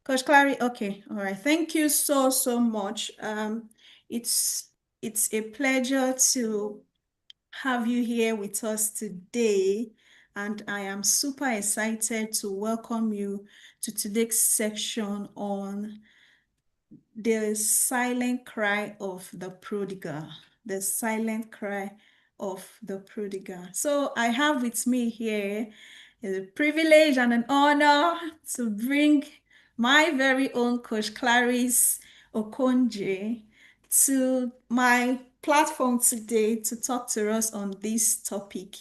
Coach Clary, okay, all right. Thank you so much. It's it's a pleasure to have you here with us today, and I am super excited to welcome you to today's section on the silent cry of the prodigal. The silent cry of the prodigal. So I have with me here a privilege and an honor to bring my very own Coach Clarice Okonje to my platform today to talk to us on this topic.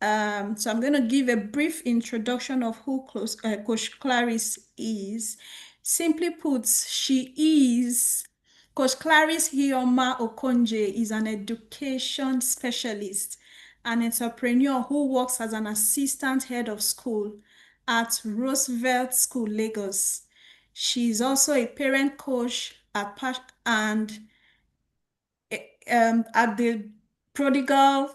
So I'm going to give a brief introduction of who Coach Clarice is. Simply put, Coach Clarice Hioma Okonje is an education specialist, an entrepreneur who works as an assistant head of school at Roosevelt School, Lagos. She is also a parent coach at the Prodigal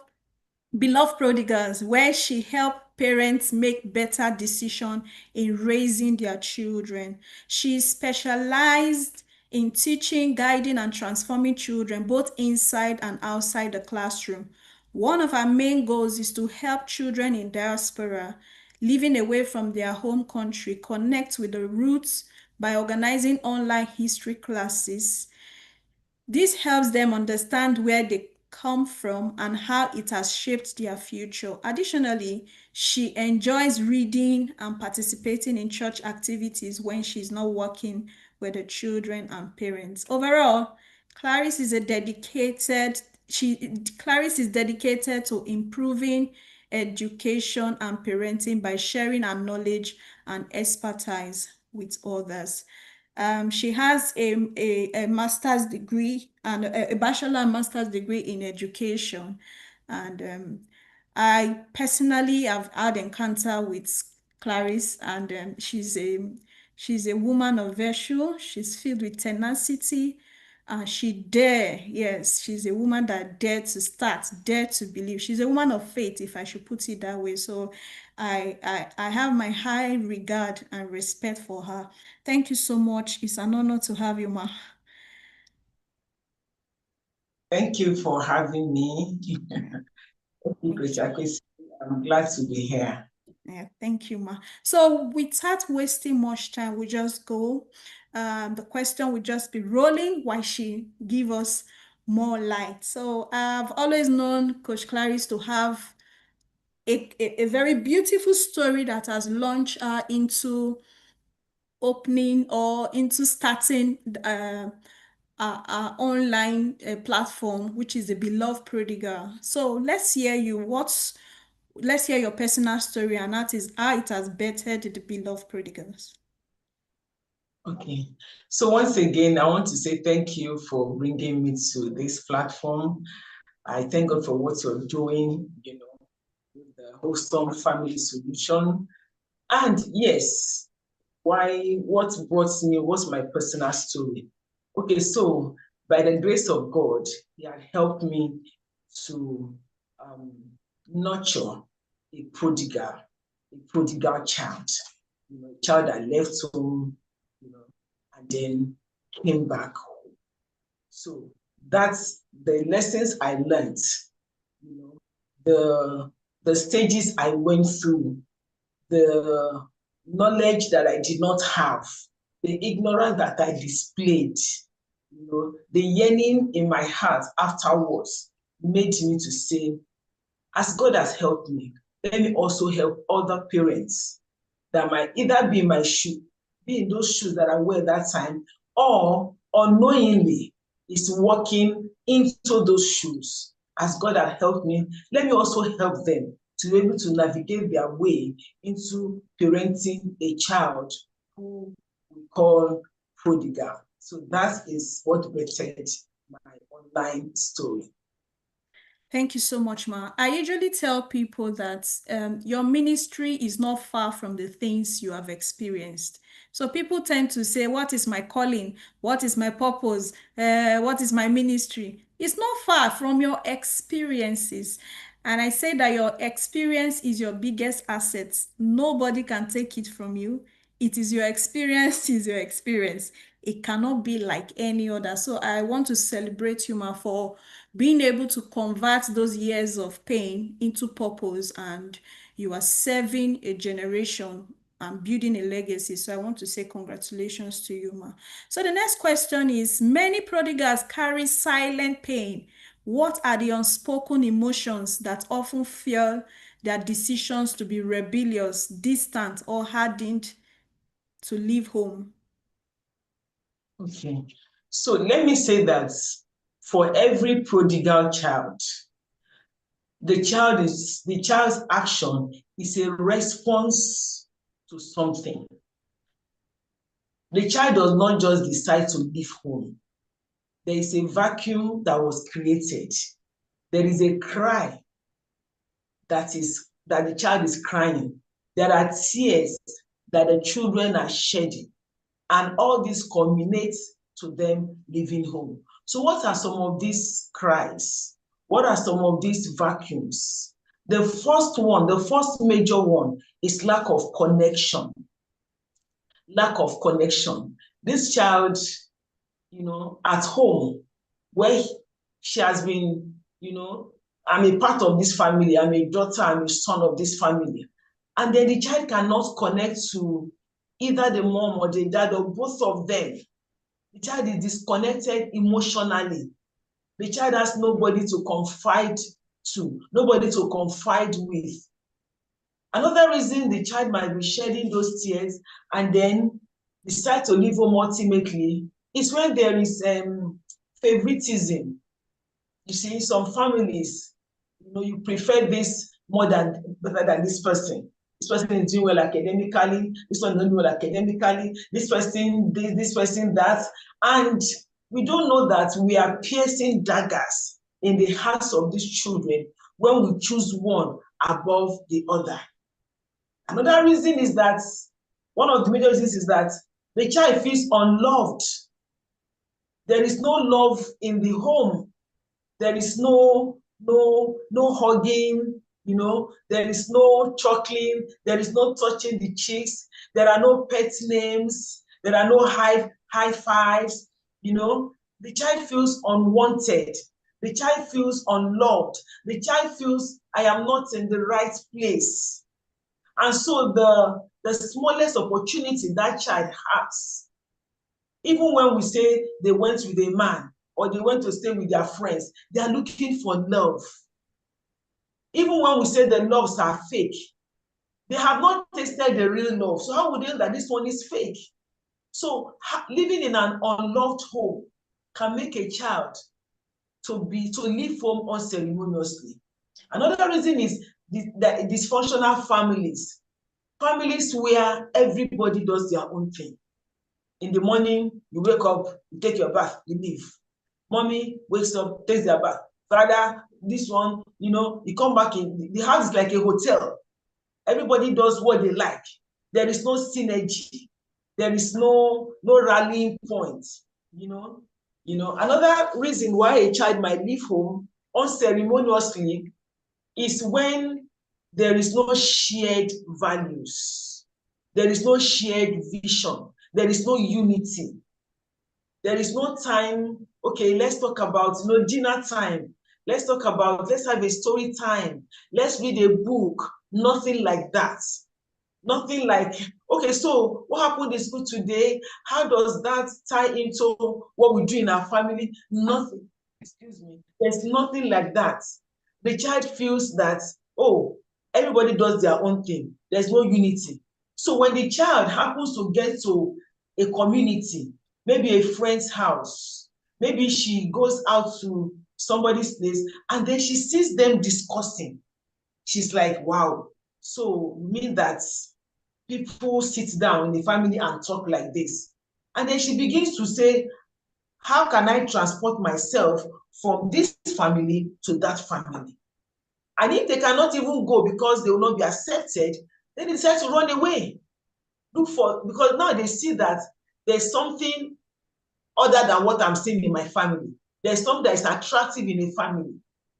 Beloved Prodigals, where she helped parents make better decisions in raising their children. She specialized in teaching, guiding, and transforming children both inside and outside the classroom. One of her main goals is to help children in diaspora living away from their home country connect with the roots by organizing online history classes. This helps them understand where they come from and how it has shaped their future. Additionally, she enjoys reading and participating in church activities when she's not working with the children and parents. Overall, Clarice is a dedicated Clarice is dedicated to improving education and parenting by sharing her knowledge and expertise with others. She has a master's degree and a bachelor and master's degree in education. And I personally have had encounter with Clarice, and she's a woman of virtue. She's filled with tenacity. Yes, she's a woman that dared to start, dared to believe. She's a woman of faith, if I should put it that way. So I have my high regard and respect for her. Thank you so much. It's an honor to have you, Ma. Thank you for having me. I'm glad to be here. Yeah, thank you, Ma. So without wasting much time, we just go. The question will just be rolling while she give us more light. So I've always known Coach Clarice to have a very beautiful story that has launched her into opening or into starting our online platform, which is the Beloved Prodigal. So let's hear your personal story, and that is how it has bettered the Beloved Prodigals. Okay. So once again, I want to say thank you for bringing me to this platform. I thank God for what you're doing, with the Wholesome Family Solution. And yes, what brought me was my personal story. Okay, so by the grace of God, He had helped me to nurture a prodigal child, a child that left home, and then came back home. So that's the lessons I learned, the stages I went through, the knowledge that I did not have, the ignorance that I displayed, the yearning in my heart afterwards made me to say, as God has helped me, let me also help other parents that might either be in my shoe, be in those shoes that I wear that time, or unknowingly is walking into those shoes. As God has helped me, let me also help them to be able to navigate their way into parenting a child who we call prodigal. So that is what created my online story. Thank you so much, Ma. I usually tell people that your ministry is not far from the things you have experienced. So people tend to say, what is my calling? What is my purpose? What is my ministry? It's not far from your experiences. And I say that your experience is your biggest asset. Nobody can take it from you. it is your experience, is your experience. It cannot be like any other. So I want to celebrate you, ma, for being able to convert those years of pain into purpose, and you are serving a generation and building a legacy. So I want to say congratulations to you, ma. So the next question is, many prodigals carry silent pain. What are the unspoken emotions that often fuel their decisions to be rebellious, distant, or hardened to leave home? Okay. So let me say that for every prodigal child, the child's action is a response to something. The child does not just decide to leave home. There is a vacuum that was created. There is a cry that the child is crying. There are tears that the children are shedding. And all this culminates to them leaving home. So what are some of these cries? What are some of these vacuums? The first major one is lack of connection. Lack of connection. This child, at home, where she has been, I'm a part of this family, I'm a daughter, I'm a son of this family. And then the child cannot connect to either the mom or the dad or both of them. The child is disconnected emotionally. The child has nobody to confide to, nobody to confide with. Another reason the child might be shedding those tears and then decide to leave home ultimately is when there is favoritism. You see, some families, you prefer this more than better than this person. This person is doing well academically, this one is doing well academically, this person this person that. And we don't know that we are piercing daggers in the hearts of these children when we choose one above the other. Another reason is that one of the major reasons is that the child feels unloved. There is no love in the home. There is no hugging, there is no chuckling, there is no touching the cheeks, there are no pet names, there are no high fives. The child feels unwanted, the child feels unloved, the child feels I am not in the right place. And so the smallest opportunity that child has, even when we say they went with a man or they went to stay with their friends, they are looking for love. Even when we say the loves are fake, they have not tasted the real love. So how would they know that this one is fake? So living in an unloved home can make a child to leave home unceremoniously. Another reason is the dysfunctional families. Families where everybody does their own thing. In the morning, you wake up, you take your bath, you leave. Mommy wakes up, takes their bath. Father, this one, you come back in. The house is like a hotel. Everybody does what they like. There is no synergy. There is no rallying point. Another reason why a child might leave home unceremoniously is when there is no shared values. There is no shared vision. There is no unity. There is no time. Okay, let's talk about dinner time. Let's have a story time. Let's read a book. Nothing like that. Nothing like, okay, so what happened in school today? How does that tie into what we do in our family? Nothing. Excuse me. There's nothing like that. The child feels that, oh, everybody does their own thing. There's no unity. So when the child happens to get to a community, maybe a friend's house, maybe she goes out to somebody's place and then she sees them discussing. She's like, wow, so you mean that people sit down in the family and talk like this? And then she begins to say, how can I transport myself from this family to that family? And if they cannot even go because they will not be accepted, then they decide to run away. Because now they see that there's something other than what I'm seeing in my family. There's something that is attractive in a family.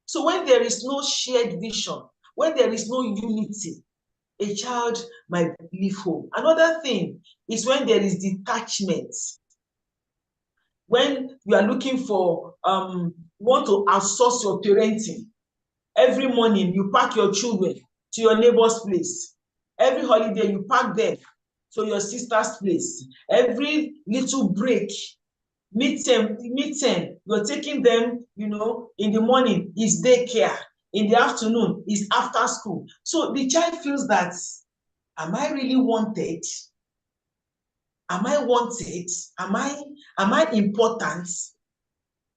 So when there is no shared vision, when there is no unity, a child might leave home. Another thing is when there is detachment. When you are looking for, want to outsource your parenting, every morning you pack your children to your neighbor's place. Every holiday you pack them to your sister's place. Every little break, meet them, you're taking them, in the morning is daycare, in the afternoon is after school. So the child feels that, am I really wanted? Am I wanted? Am I important?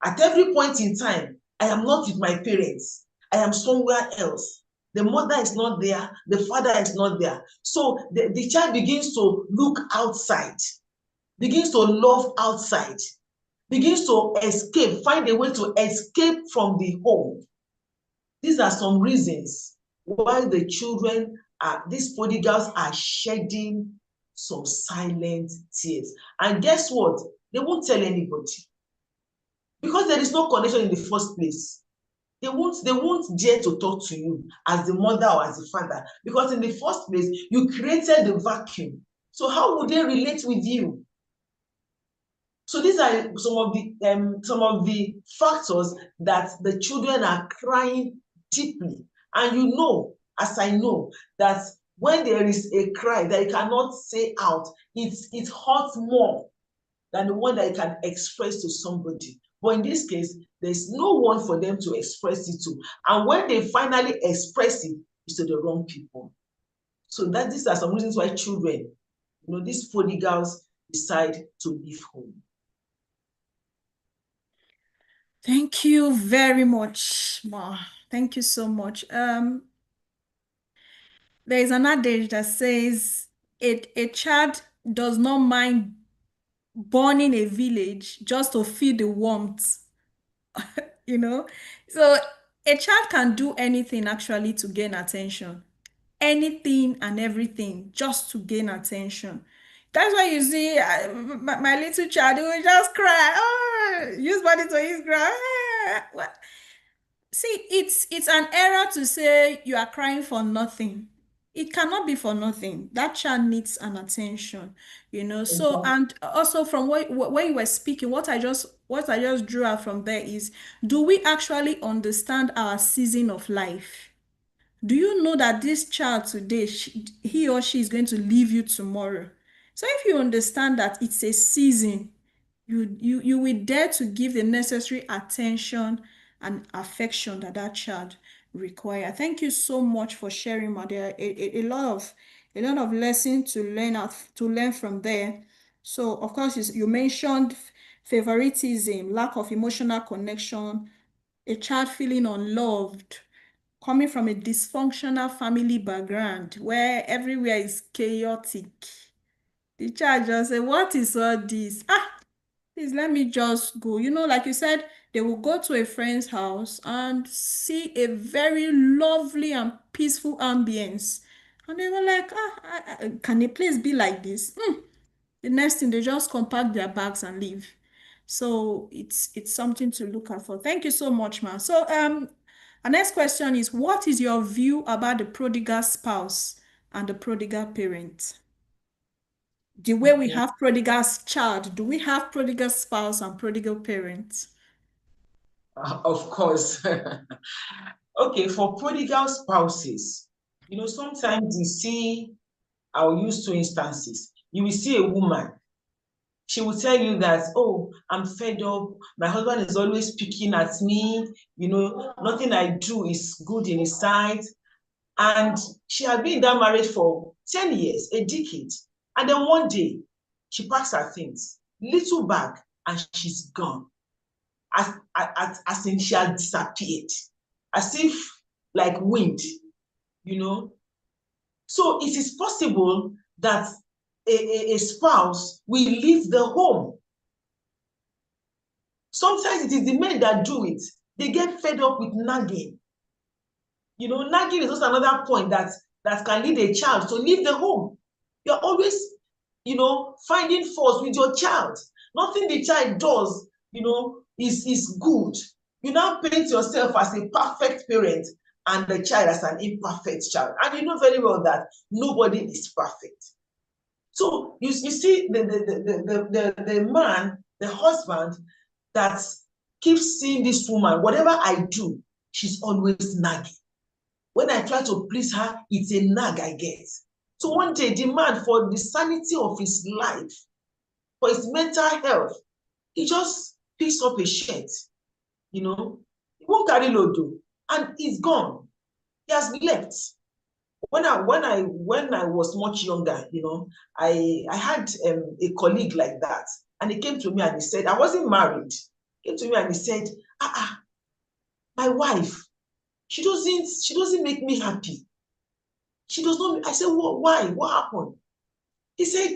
At every point in time, I am not with my parents. I am somewhere else. The mother is not there. The father is not there. So the child begins to look outside, begins to love outside, begins to escape, find a way to escape from the home. These are some reasons why these prodigals are shedding some silent tears. And guess what? They won't tell anybody because there is no connection in the first place. They won't dare to talk to you as the mother or as the father, because in the first place you created the vacuum. So how would they relate with you? So these are some of the factors that the children are crying deeply. And as I know, that when there is a cry that you cannot say out, it hurts more than the one that you can express to somebody. But in this case, there's no one for them to express it to. And when they finally express it, it's to the wrong people. So these are some reasons why children, these prodigals, decide to leave home. Thank you very much, Ma. Thank you so much. There is an adage that says a child does not mind burning a village just to feel the warmth, you know? So a child can do anything actually to gain attention. Anything and everything just to gain attention. That's why you see my little child, he will just cry. Oh, use body to his cry. See, it's an error to say you are crying for nothing. It cannot be for nothing. That child needs an attention, So, Exactly. and also from when you were speaking, what I just drew out from there is, do we actually understand our season of life? Do you know that this child today, he or she is going to leave you tomorrow? So if you understand that it's a season, you will dare to give the necessary attention and affection that that child require. Thank you so much for sharing, my dear. A lot of lessons to learn from there. So of course you mentioned favoritism, lack of emotional connection, a child feeling unloved, coming from a dysfunctional family background where everywhere is chaotic. The child just say, what is all this? Please let me just go. Like you said, they will go to a friend's house and see a very lovely and peaceful ambience. And they were like, can a place be like this? The next thing, they just compact their bags and leave. So it's something to look out for. Thank you so much, ma. So our next question is, what is your view about the prodigal spouse and the prodigal parent? The way we Okay. have prodigal child, do we have prodigal spouse and prodigal parents? Of course. Okay, for prodigal spouses, sometimes I'll use two instances. You will see a woman, she will tell you that, oh, I'm fed up. My husband is always picking at me. Nothing I do is good in his sight. And she had been in that marriage for 10 years, a decade. And then one day, she packs her things, little bag, and she's gone. As in she had disappeared, as if like wind, you know. So it is possible that a spouse will leave the home. Sometimes it is the men that do it. They get fed up with nagging. Nagging is also another point that can lead a child to leave the home. You're always, finding faults with your child. Nothing the child does, is good. You now paint yourself as a perfect parent, and the child as an imperfect child. And you know very well that nobody is perfect. So you see the man, the husband that keeps seeing this woman, whatever I do, she's always nagging. When I try to please her, it's a nag I get. So one day, the man, for the sanity of his life, for his mental health, he just picks up a shirt, he won't carry load though, and he's gone. He has left. When I was much younger, I had a colleague like that, and he came to me and he said, I wasn't married. He came to me and he said, my wife, she doesn't make me happy. She does not. I said, why? What happened? He said,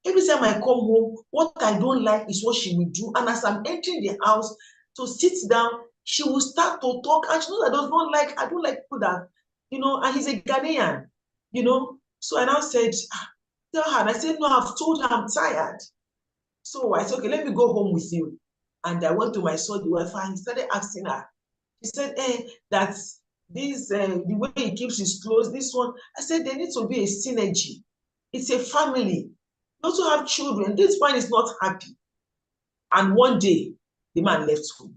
every time I come home, what I don't like is what she will do. And as I'm entering the house to sit down, she will start to talk. And she knows I don't like people that, and he's a Ghanaian, So I now said, tell her. And I said, no, I've told her I'm tired. So I said, okay, let me go home with you. And I went to my son, the wife, and he started asking her. He said, that this, the way he keeps his clothes, this one. I said, there needs to be a synergy. It's a family. You also have children. This man is not happy. And one day, the man left home.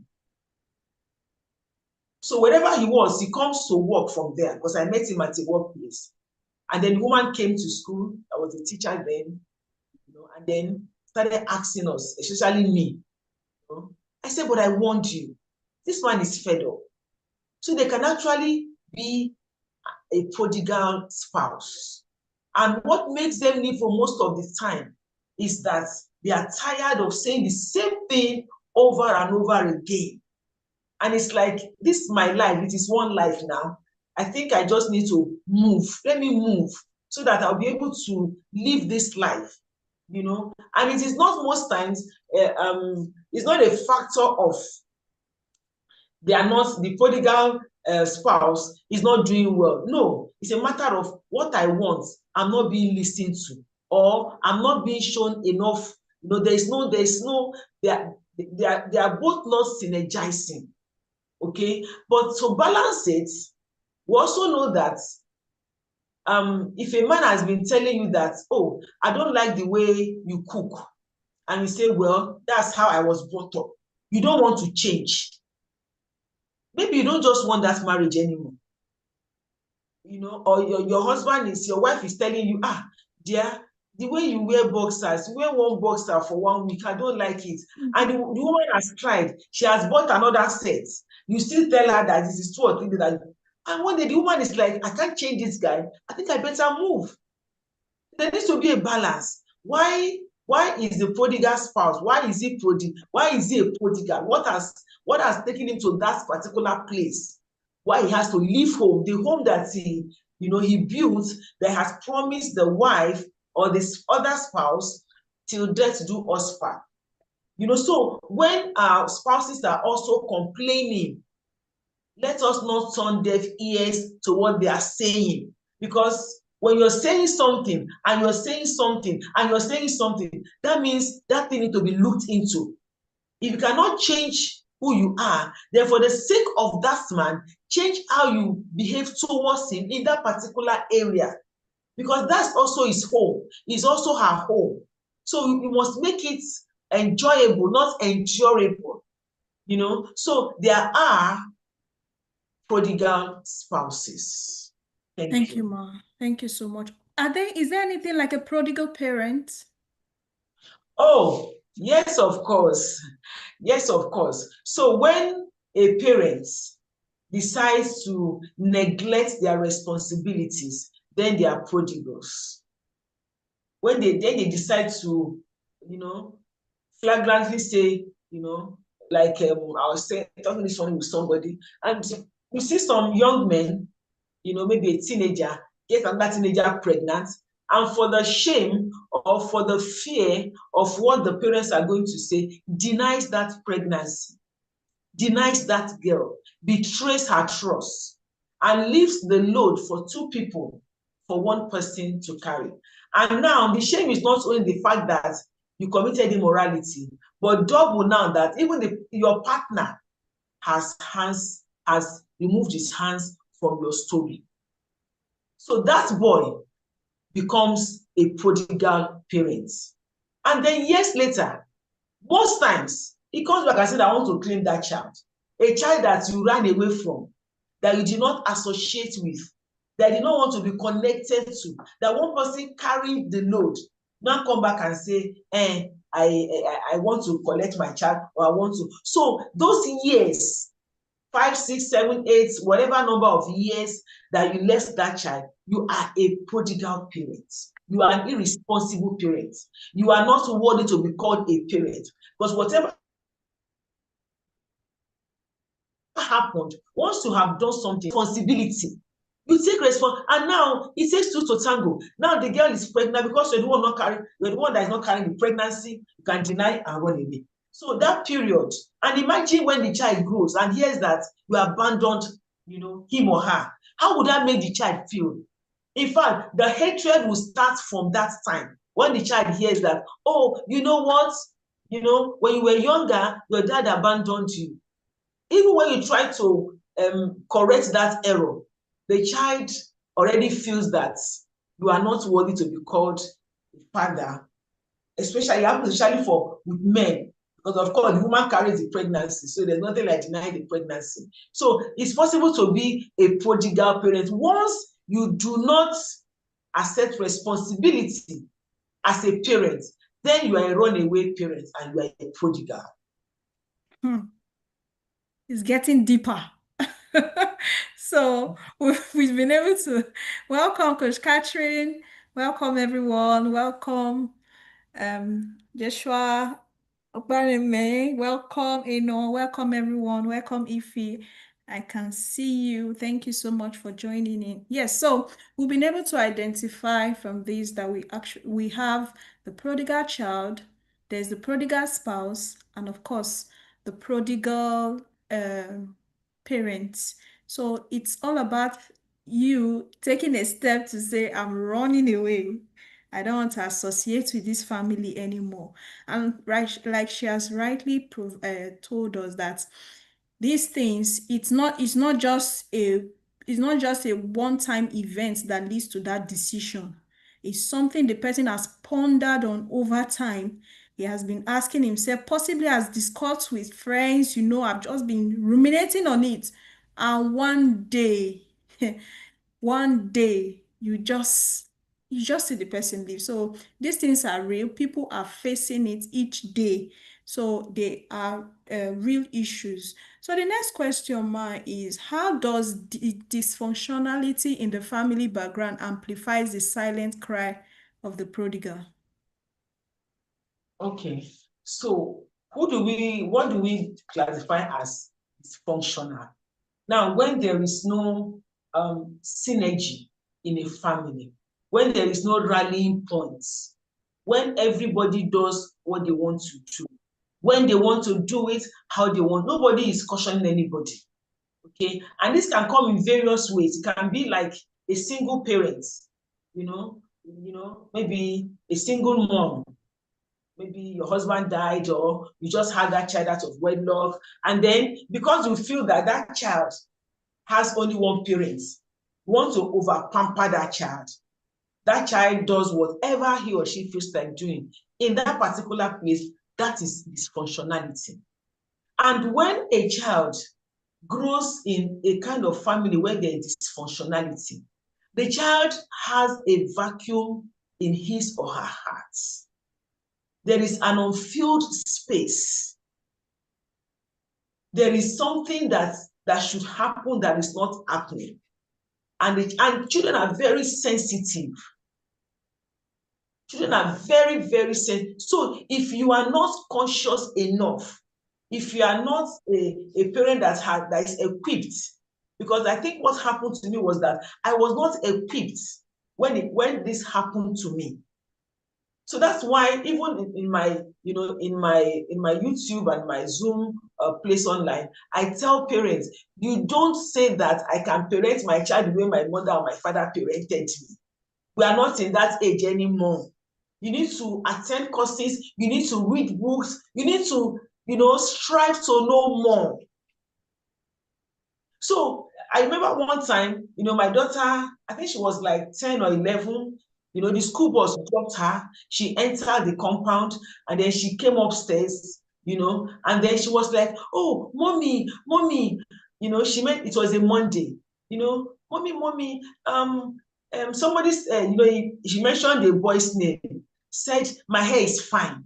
So wherever he was, he comes to work from there because I met him at a workplace. And then the woman came to school. I was a teacher then, and then started asking us, especially me. I said, but I warned you. This man is fed up. So they can actually be a prodigal spouse. And what makes them live for most of the time is that they are tired of saying the same thing over and over again. And it's like, this is my life. It is one life now. I think I just need to move. Let me move so that I'll be able to live this life, And it is not most times, it's not a factor of the prodigal spouse is not doing well. No, it's a matter of what I want. I'm not being listened to, or I'm not being shown enough. They are both not synergizing. Okay, but to balance it, we also know that if a man has been telling you that, oh, I don't like the way you cook, and you say, well, that's how I was brought up, you don't want to change. Maybe you don't just want that marriage anymore. Or your wife is telling you, dear, the way you wear boxers, you wear one boxer for 1 week, I don't like it. And the woman has tried. She has bought another set. You still tell her that this is 2 or 3 days. And one day the woman is like, I can't change this guy. I think I better move. There needs to be a balance. Why is the prodigal spouse? Why is he a prodigal? What has taken him to that particular place? Why he has to leave home, the home that he built, that has promised the wife or this other spouse till death do us part. So when our spouses are also complaining, let us not turn deaf ears to what they are saying, because when you're saying something and you're saying something and you're saying something, that means that thing needs to be looked into. If you cannot change who you are, then for the sake of that man, change how you behave towards him in that particular area, because that's also his home. It's also her home. So you must make it enjoyable, not endurable. So there are prodigal spouses. Thank you, Ma. Thank you so much. Is there anything like a prodigal parent? Oh, yes, of course. Yes, of course. So when a parent decides to neglect their responsibilities, then they are prodigals. When they decide to, flagrantly say, like I was talking this morning with somebody, and you see some young men, maybe a teenager, get another teenager pregnant, and for the shame or for the fear of what the parents are going to say, denies that pregnancy, denies that girl, betrays her trust, and leaves the load for 2 people, for 1 person to carry. And now the shame is not only the fact that you committed immorality, but double now that even your partner has removed his hands from your story. So that boy becomes a prodigal parent. And then years later, most times, he comes back and says, I want to claim that child. A child that you ran away from, that you did not associate with, that you did not want to be connected to, that one person carried the load, now come back and say, I want to collect my child, or I want to. So those years, 5, 6, 7, 8, whatever number of years that you left that child, you are a prodigal parent. You are an irresponsible parent. You are not worthy to be called a parent. Because whatever happened, once you have done something, responsibility. You take responsibility, and now it takes two to tango. Now the girl is pregnant because you're the one not carrying, you're the one that is not carrying the pregnancy. You can deny and run away. So that period, and imagine when the child grows and hears that you abandoned, him or her. How would that make the child feel? In fact, the hatred will start from that time when the child hears that, oh, you know what? When you were younger, your dad abandoned you. Even when you try to correct that error, the child already feels that you are not worthy to be called a father, especially for with men, because of course the woman carries the pregnancy, so there's nothing like denying the pregnancy. So it's possible to be a prodigal parent once you do not accept responsibility as a parent. Then you are a runaway parent and you are a prodigal. It's getting deeper. So we've been able to welcome Coach Catherine, welcome everyone, welcome Joshua, Obareme, welcome Eno, welcome everyone, welcome Ify. I can see you. Thank you so much for joining in. Yes, so we've been able to identify from this that we have the prodigal child, there's the prodigal spouse, and of course the prodigal parents. So it's all about you taking a step to say, I'm running away. I don't want to associate with this family anymore. And right, like she has rightly told us that these things, it's not just a one-time event that leads to that decision. It's something the person has pondered on over time. He has been asking himself, possibly has discussed with friends, I've just been ruminating on it. And one day, one day, you just see the person leave. So these things are real. People are facing it each day. So they are real issues. So the next question, Ma, is how does dysfunctionality in the family background amplifies the silent cry of the prodigal? Okay, so what do we classify as dysfunctional? Now, when there is no synergy in a family, when there is no rallying points, when everybody does what they want to do, when they want to do it how they want, nobody is cautioning anybody. Okay, and this can come in various ways. It can be like a single parent, maybe a single mom. Maybe your husband died, or you just had that child out of wedlock, and then because you feel that that child has only one parent, you want to over pamper that child. That child does whatever he or she feels like doing in that particular place. That is dysfunctionality. And when a child grows in a kind of family where there is dysfunctionality, the child has a vacuum in his or her heart. There is an unfilled space. There is something that should happen that is not happening. And children are very sensitive. Children are very, very sensitive. So if you are not conscious enough, if you are not a parent that is equipped, because I think what happened to me was that I was not equipped when this happened to me. So that's why even in my YouTube and my Zoom place online, I tell parents, you don't say that I can parent my child the way my mother or my father parented me. We are not in that age anymore. You need to attend courses, you need to read books, you need to, strive to know more. So I remember one time, my daughter, I think she was like 10 or 11, the school bus dropped her. She entered the compound and then she came upstairs, and then she was like, oh, mommy, mommy, she meant it was a Monday, mommy, mommy, somebody, she mentioned the boy's name, said, my hair is fine.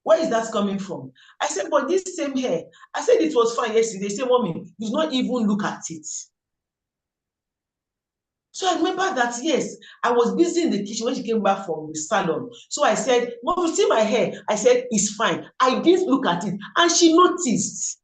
Where is that coming from? I said, but this same hair, I said it was fine yesterday. They say, mommy, you not even look at it. So I remember that, yes, I was busy in the kitchen when she came back from the salon. So I said, Mom, you see my hair? I said, it's fine. I didn't look at it. And she noticed.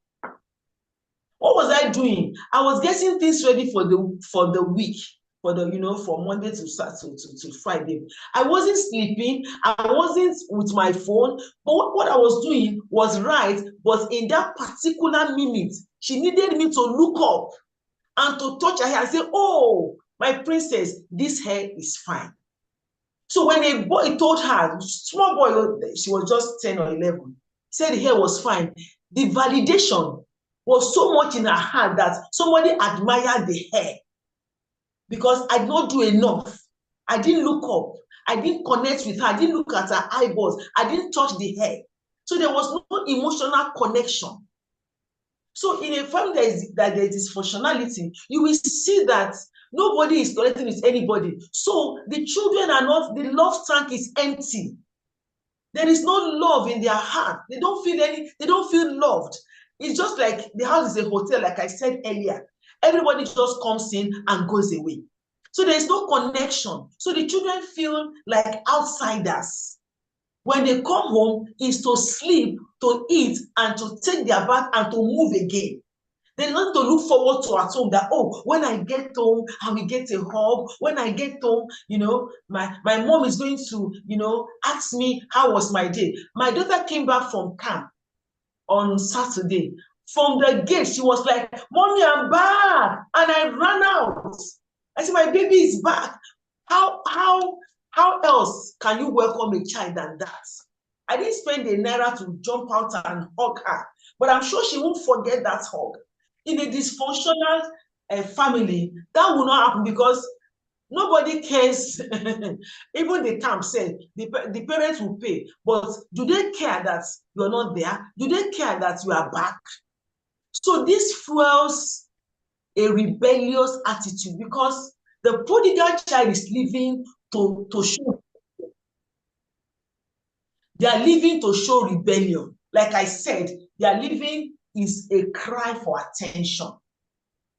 What was I doing? I was getting things ready for the week, for Monday to Friday. I wasn't sleeping. I wasn't with my phone. But what I was doing was right. But in that particular minute, she needed me to look up and to touch her hair and say, oh, my princess, this hair is fine. So when a boy told her, small boy, she was just 10 or 11, said the hair was fine, the validation was so much in her heart that somebody admired the hair because I did not do enough. I didn't look up. I didn't connect with her. I didn't look at her eyeballs. I didn't touch the hair. So there was no emotional connection. So in a family that there is dysfunctionality, you will see that nobody is connecting with anybody. So the children are not, the love tank is empty. There is no love in their heart. They don't feel loved. It's just like the house is a hotel, like I said earlier. Everybody just comes in and goes away. So there is no connection. So the children feel like outsiders. When they come home, is to sleep, to eat, and to take their bath and to move again. They learn to look forward to at home that, oh, when I get home, I will get a hug. When I get home, my mom is going to, ask me how was my day. My daughter came back from camp on Saturday. From the gate, she was like, Mommy, I'm back. And I ran out. I said, my baby is back. How else can you welcome a child than that? I didn't spend a naira to jump out and hug her, but I'm sure she won't forget that hug. In a dysfunctional family, that will not happen because nobody cares. Even the camp said the parents will pay, but do they care that you're not there? Do they care that you are back? So this fuels a rebellious attitude because the prodigal child is living to show. They are living to show rebellion. Like I said, their living is a cry for attention.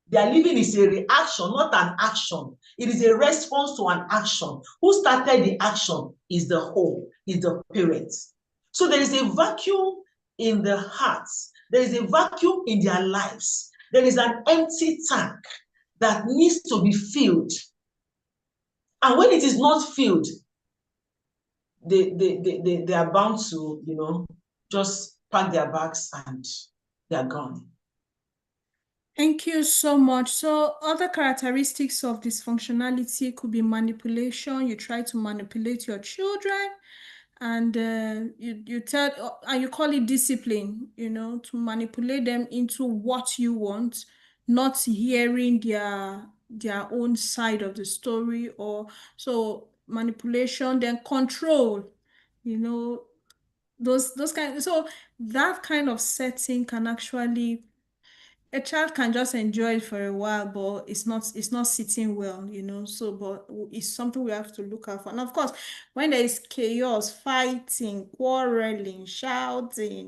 Their living is a reaction, not an action. It is a response to an action. Who started the action is the home, is the parents. So there is a vacuum in the hearts. There is a vacuum in their lives. There is an empty tank that needs to be filled. And when it is not filled, they are bound to, just pack their bags and they're gone. Thank you so much. So, other characteristics of dysfunctionality could be manipulation. You try to manipulate your children, and you tell and you call it discipline. To manipulate them into what you want, not hearing their own side of the story, or so manipulation, then control. You know those kind. So that kind of setting can actually a child can just enjoy it for a while, but it's not sitting well. So, but it's something we have to look out for. And of course, when there is chaos, fighting, quarreling, shouting,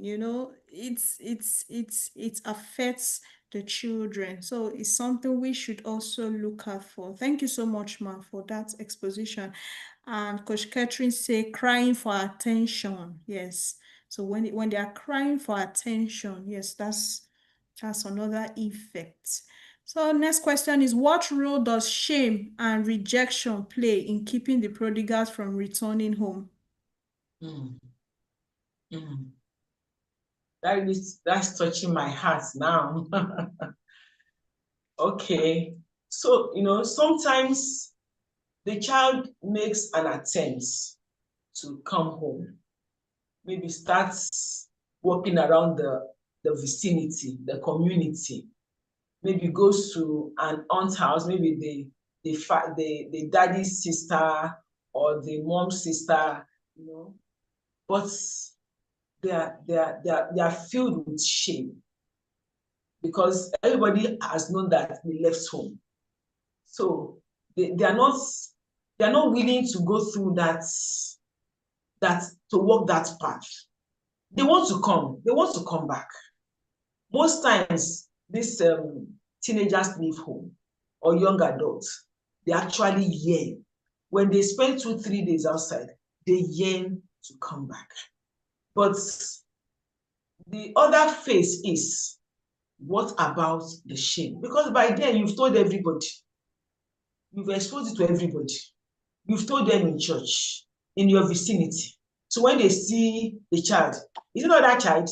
it affects the children. So it's something we should also look out for. Thank you so much, ma, for that exposition. And Coach Catherine say crying for attention. Yes. So when they are crying for attention, yes, that's another effect. So next question is, what role does shame and rejection play in keeping the prodigals from returning home? Mm, mm. That's touching my heart now. Okay. So, sometimes the child makes an attempt to come home, maybe starts walking around the vicinity, the community, maybe goes to an aunt's house, maybe the daddy's sister or the mom's sister, you know, but they are filled with shame because everybody has known that they left home. So they are not willing to go through that to walk that path. They want to come. They want to come back. Most times, these teenagers leave home or young adults. They actually yearn. When they spend 2, 3 days outside, they yearn to come back. But the other phase is, what about the shame? Because by then you've told everybody, you've exposed it to everybody. You've told them in church, in your vicinity. So when they see the child, is it not that child?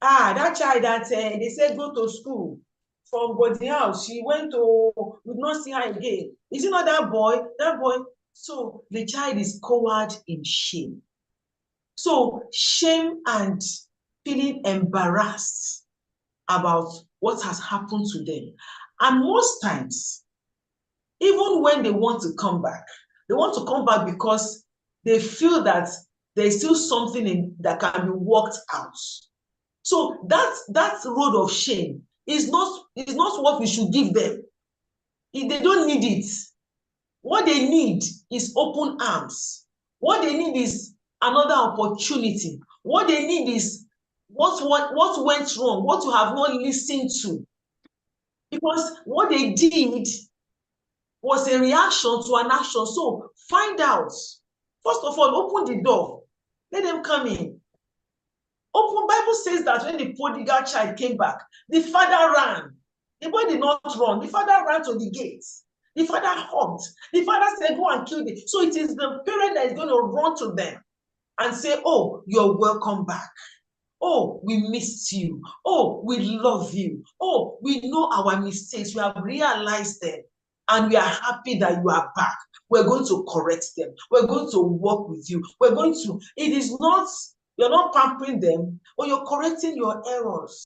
That child that they said go to school from boarding house, she went to, we not see her again. Is it not that boy? That boy. So the child is covered in shame. So shame and feeling embarrassed about what has happened to them. And most times, even when they want to come back, they want to come back because they feel that there's still something that can be worked out. So that road of shame is not what we should give them. They don't need it. What they need is open arms. What they need is another opportunity. What they need is what went wrong, what you have not listened to. Because what they did was a reaction to an action. So find out. First of all, open the door. Let them come in. Open. Bible says that when the prodigal child came back, the father ran. The boy did not run. The father ran to the gates. The father hugged. The father said, go and kill them. So it is the parent that is going to run to them and say, oh, you're welcome back. Oh, we missed you. Oh, we love you. Oh, we know our mistakes. We have realized them. And we are happy that you are back. We're going to correct them. We're going to work with you. It is not, you're not pampering them, but you're correcting your errors.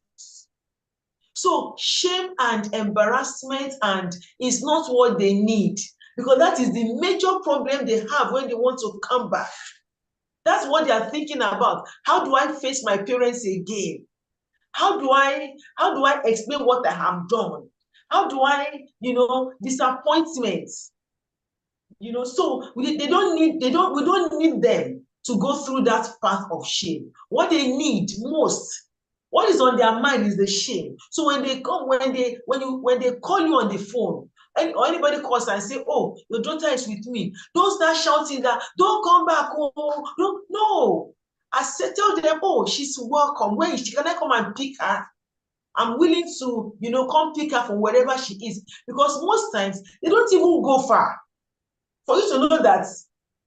So shame and embarrassment is not what they need, because that is the major problem they have when they want to come back. That's what they are thinking about. How do I face my parents again? How do I explain what I have done? How do I, disappointment? So we don't need them to go through that path of shame. What they need most, what is on their mind is the shame. So when they call you on the phone, or anybody calls and say, oh, your daughter is with me, don't start shouting that, don't come back, oh, no. I said, tell them, oh, she's welcome. Where is she? Can I come and pick her? I'm willing to, come pick her from wherever she is. Because most times, they don't even go far. For you to know that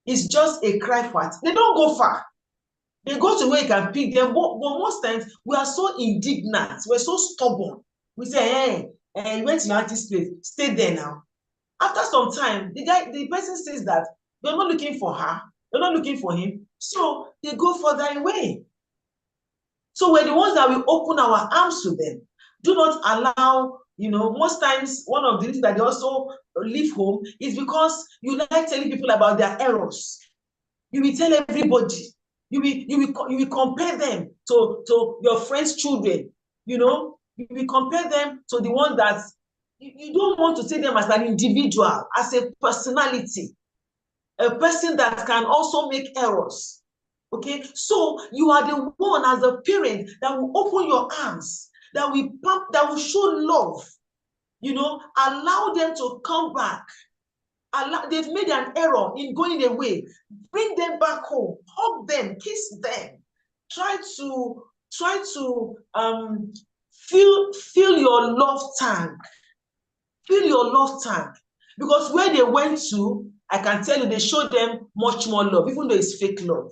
it's just a cry for it. They don't go far. They go to where you can pick them. But most times, we are so indignant. We're so stubborn. We say, hey, you went to your auntie's place. Stay there now. After some time, the person says that they're not looking for her. They're not looking for him. So they go further away. So we're the ones that will open our arms to them. Do not allow, most times one of the reasons that they also leave home is because you like telling people about their errors. You will tell everybody. You will compare them to your friends' children. You will compare them to the one that you don't want to see them as an individual, as a personality, a person that can also make errors. Okay, so you are the one as a parent that will open your arms, that will show love, allow them to come back. They've made an error in going away. Bring them back home, hug them, kiss them. Try to fill your love tank. Fill your love tank. Because where they went to, I can tell you, they showed them much more love, even though it's fake love.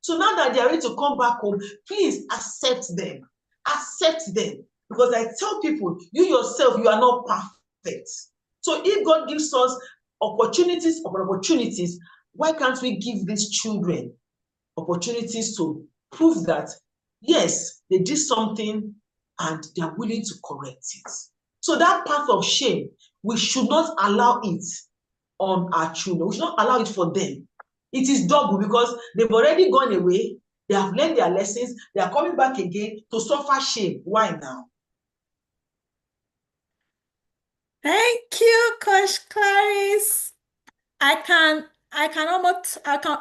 So now that they are ready to come back home, please accept them. Accept them. Because I tell people, you yourself, you are not perfect. So if God gives us opportunities upon opportunities, why can't we give these children opportunities to prove that, yes, they did something and they are willing to correct it? So that part of shame, we should not allow it on our children. We should not allow it for them. It is double because they've already gone away. They have learned their lessons. They are coming back again to suffer shame. Why now? Thank you, Coach Clarice. I can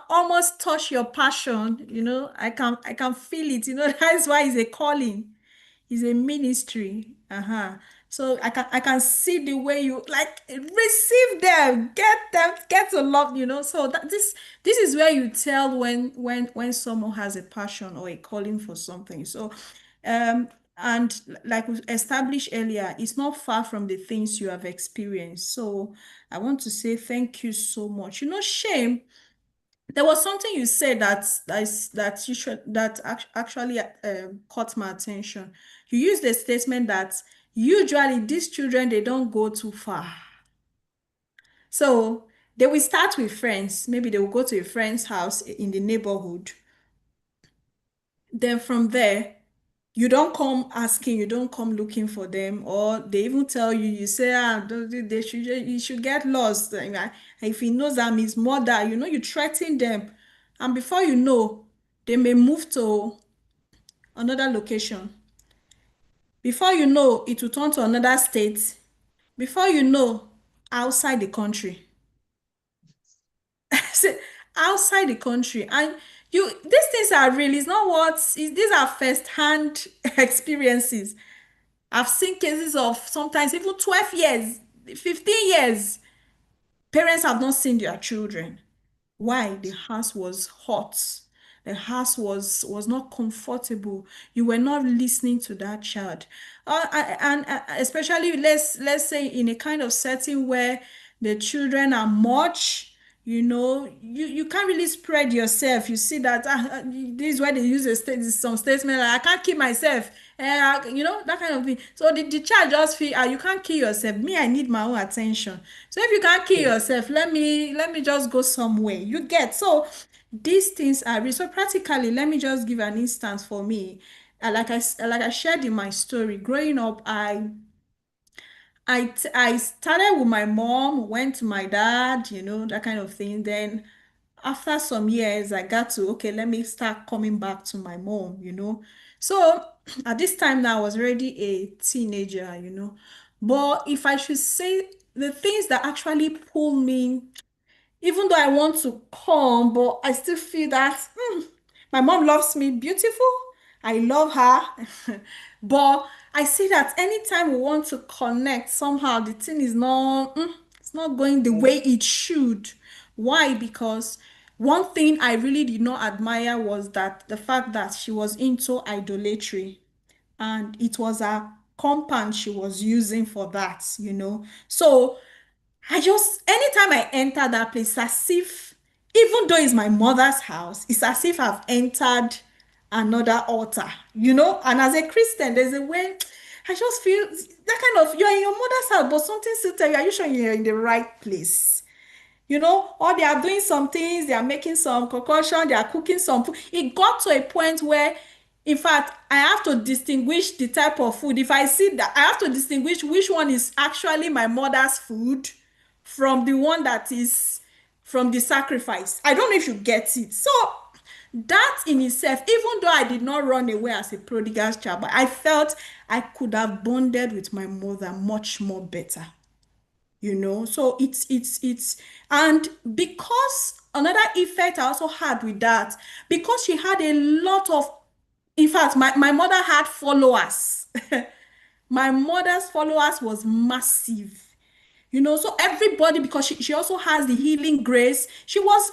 almost touch your passion, I can feel it, that's why it's a calling. It's a ministry. Uh-huh. So I can see the way you like receive them, get to love, So this is where you tell when someone has a passion or a calling for something. So and like we established earlier, it's not far from the things you have experienced. So I want to say thank you so much. Shame, there was something you said that you should that actually caught my attention. You used the statement that usually these children they don't go too far. So they will start with friends. Maybe they will go to a friend's house in the neighborhood. Then from there, you don't come asking, you don't come looking for them, or they even tell you, you say, they should, you should get lost. And if he knows I'm his mother, you threaten them. And before you know, they may move to another location. Before you know, it will turn to another state. Before you know, outside the country. Say, outside the country. And these things are real. It's not these are first-hand experiences. I've seen cases of sometimes even 12 years, 15 years, parents have not seen their children. Why? The house was hot. The house was not comfortable. You were not listening to that child. And especially let's say in a kind of setting where the children are much, you can't really spread yourself. You see that this is why they use some statement like I can't keep myself. That kind of thing. So the child just feel you can't kill yourself. Me, I need my own attention. So if you can't kill Yeah. yourself, let me just go somewhere. You get so these things are real. So practically, let me just give an instance for me. Like I shared in my story, growing up, I started with my mom, went to my dad, that kind of thing. Then after some years, I got to, okay, let me start coming back to my mom. So at this time now, I was already a teenager. But if I should say the things that actually pull me, even though I want to come, but I still feel that my mom loves me beautiful. I love her. But I see that anytime we want to connect, somehow the thing is it's not going the way it should. Why? Because one thing I really did not admire was that the fact that she was into idolatry and it was a compound she was using for that. So I just, anytime I enter that place, it's as if, even though it's my mother's house, it's as if I've entered another altar. And as a Christian, there's a way I just feel that kind of, you're in your mother's house, but something still tell you, are you sure you're in the right place? Or they are doing some things, they are making some concoction, they are cooking some food. It got to a point where, in fact, I have to distinguish the type of food. If I see that, I have to distinguish which one is actually my mother's food from the one that is from the sacrifice. I don't know if you get it. So that in itself, even though I did not run away as a prodigal child, but I felt I could have bonded with my mother much more better. So it's and because another effect I also had with that, because she had a lot of, in fact, my mother had followers. My mother's followers was massive. So everybody, because she also has the healing grace. She was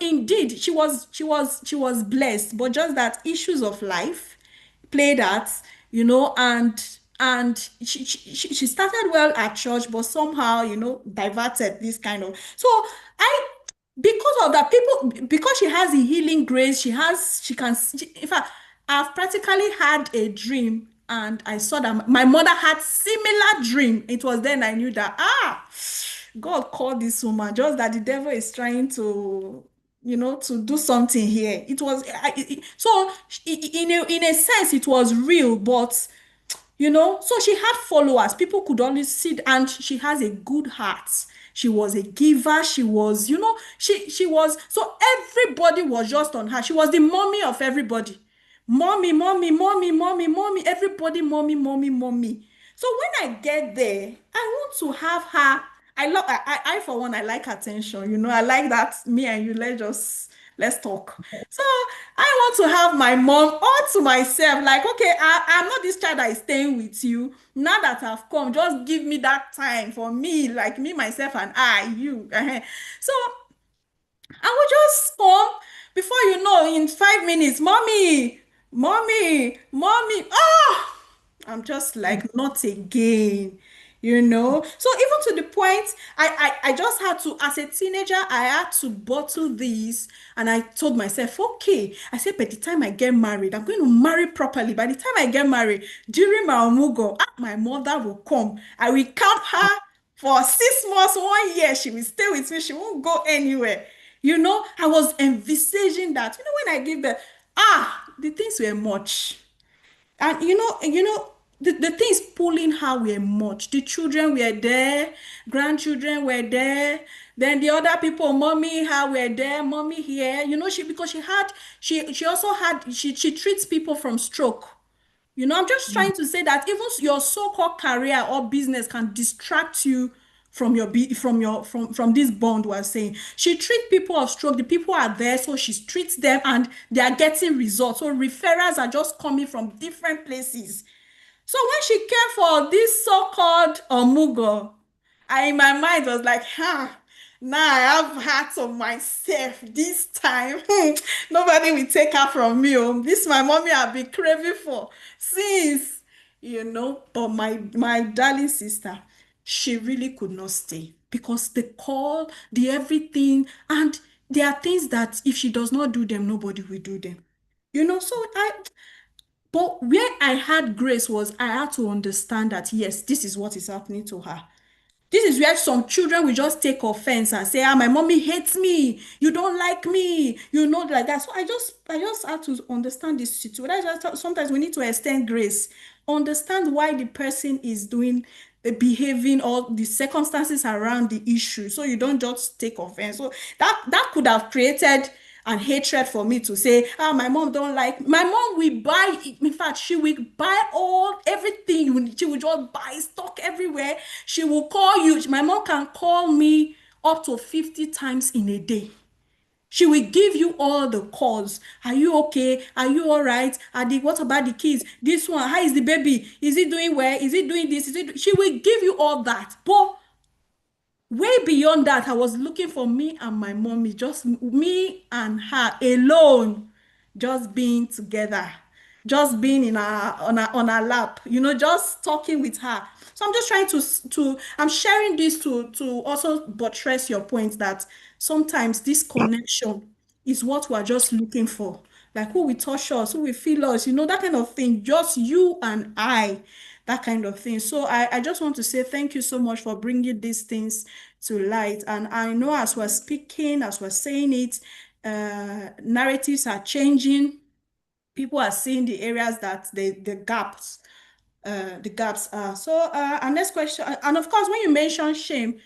indeed, she was blessed, but just that issues of life played that, and she started well at church, but somehow, diverted this kind of. So I, because of that, people, because she has the healing grace, in fact, I've practically had a dream and I saw that my mother had similar dream. It was then I knew that God called this woman, just that the devil is trying to do something here. It was so in a sense it was real, but So she had followers. People could always see, and she has a good heart. She was a giver. She was, so everybody was just on her. She was the mommy of everybody. Mommy, mommy, mommy, mommy, mommy, everybody, mommy, mommy, mommy. So when I get there, I want to have her. I for one, I like attention. I like that me and you, let's talk. So I want to have my mom all to myself. Like, okay, I'm not this child that is staying with you. Now that I've come, just give me that time for me, like me, myself, and you. So I will just come before you know, in 5 minutes, mommy, mommy, mommy. I'm just like, not again. So even to the point, I just had to, as a teenager, I had to bottle these, and I told myself, okay, I said, by the time I get married, I'm going to marry properly. By the time I get married, during my omugo, my mother will come. I will camp her for 6 months, 1 year. She will stay with me. She won't go anywhere. I was envisaging that. When I give birth, the things were much. And the things pulling her were much. The children were there, grandchildren were there. Then the other people, mommy, her were there, mommy here. She, because she also had, she treats people from stroke. I'm just trying to say that even your so-called career or business can distract you from from this bond we're saying. She treats people of stroke, the people are there, so she treats them and they are getting results. So referrals are just coming from different places. So when she came for this so-called omugo, I in my mind was like, now I have heart of myself this time. Nobody will take her from me. Oh. This my mommy I've been craving for since. But my darling sister, she really could not stay because the call, the everything, and there are things that if she does not do them, nobody will do them. So but where I had grace was I had to understand that yes, this is what is happening to her. This is where some children will just take offense and say, my mommy hates me. You don't like me. Like that. So I just had to understand this situation. Sometimes we need to extend grace, understand why the person is doing, behaving, or the circumstances around the issue. So you don't just take offense. So that could have created and hatred for me to say, my mom don't like. My mom will buy. In fact, she will buy all everything. She will just buy stock everywhere. She will call you. My mom can call me up to 50 times in a day. She will give you all the calls. Are you okay? Are you all right? What about the kids? This one, how is the baby? Is he doing well? Is he doing this? She will give you all that. But way beyond that, I was looking for me and my mommy, just me and her alone, just being together, just being in our on our lap, just talking with her. So I'm just trying to I'm sharing this to also buttress your point that sometimes this connection is what we're just looking for. Like who will touch us, who will feel us, that kind of thing. Just you and I, that kind of thing. So I just want to say thank you so much for bringing these things to light. And I know as we're speaking, as we're saying it, narratives are changing. People are seeing the areas that the gaps are. So our next question, and of course, when you mention shame,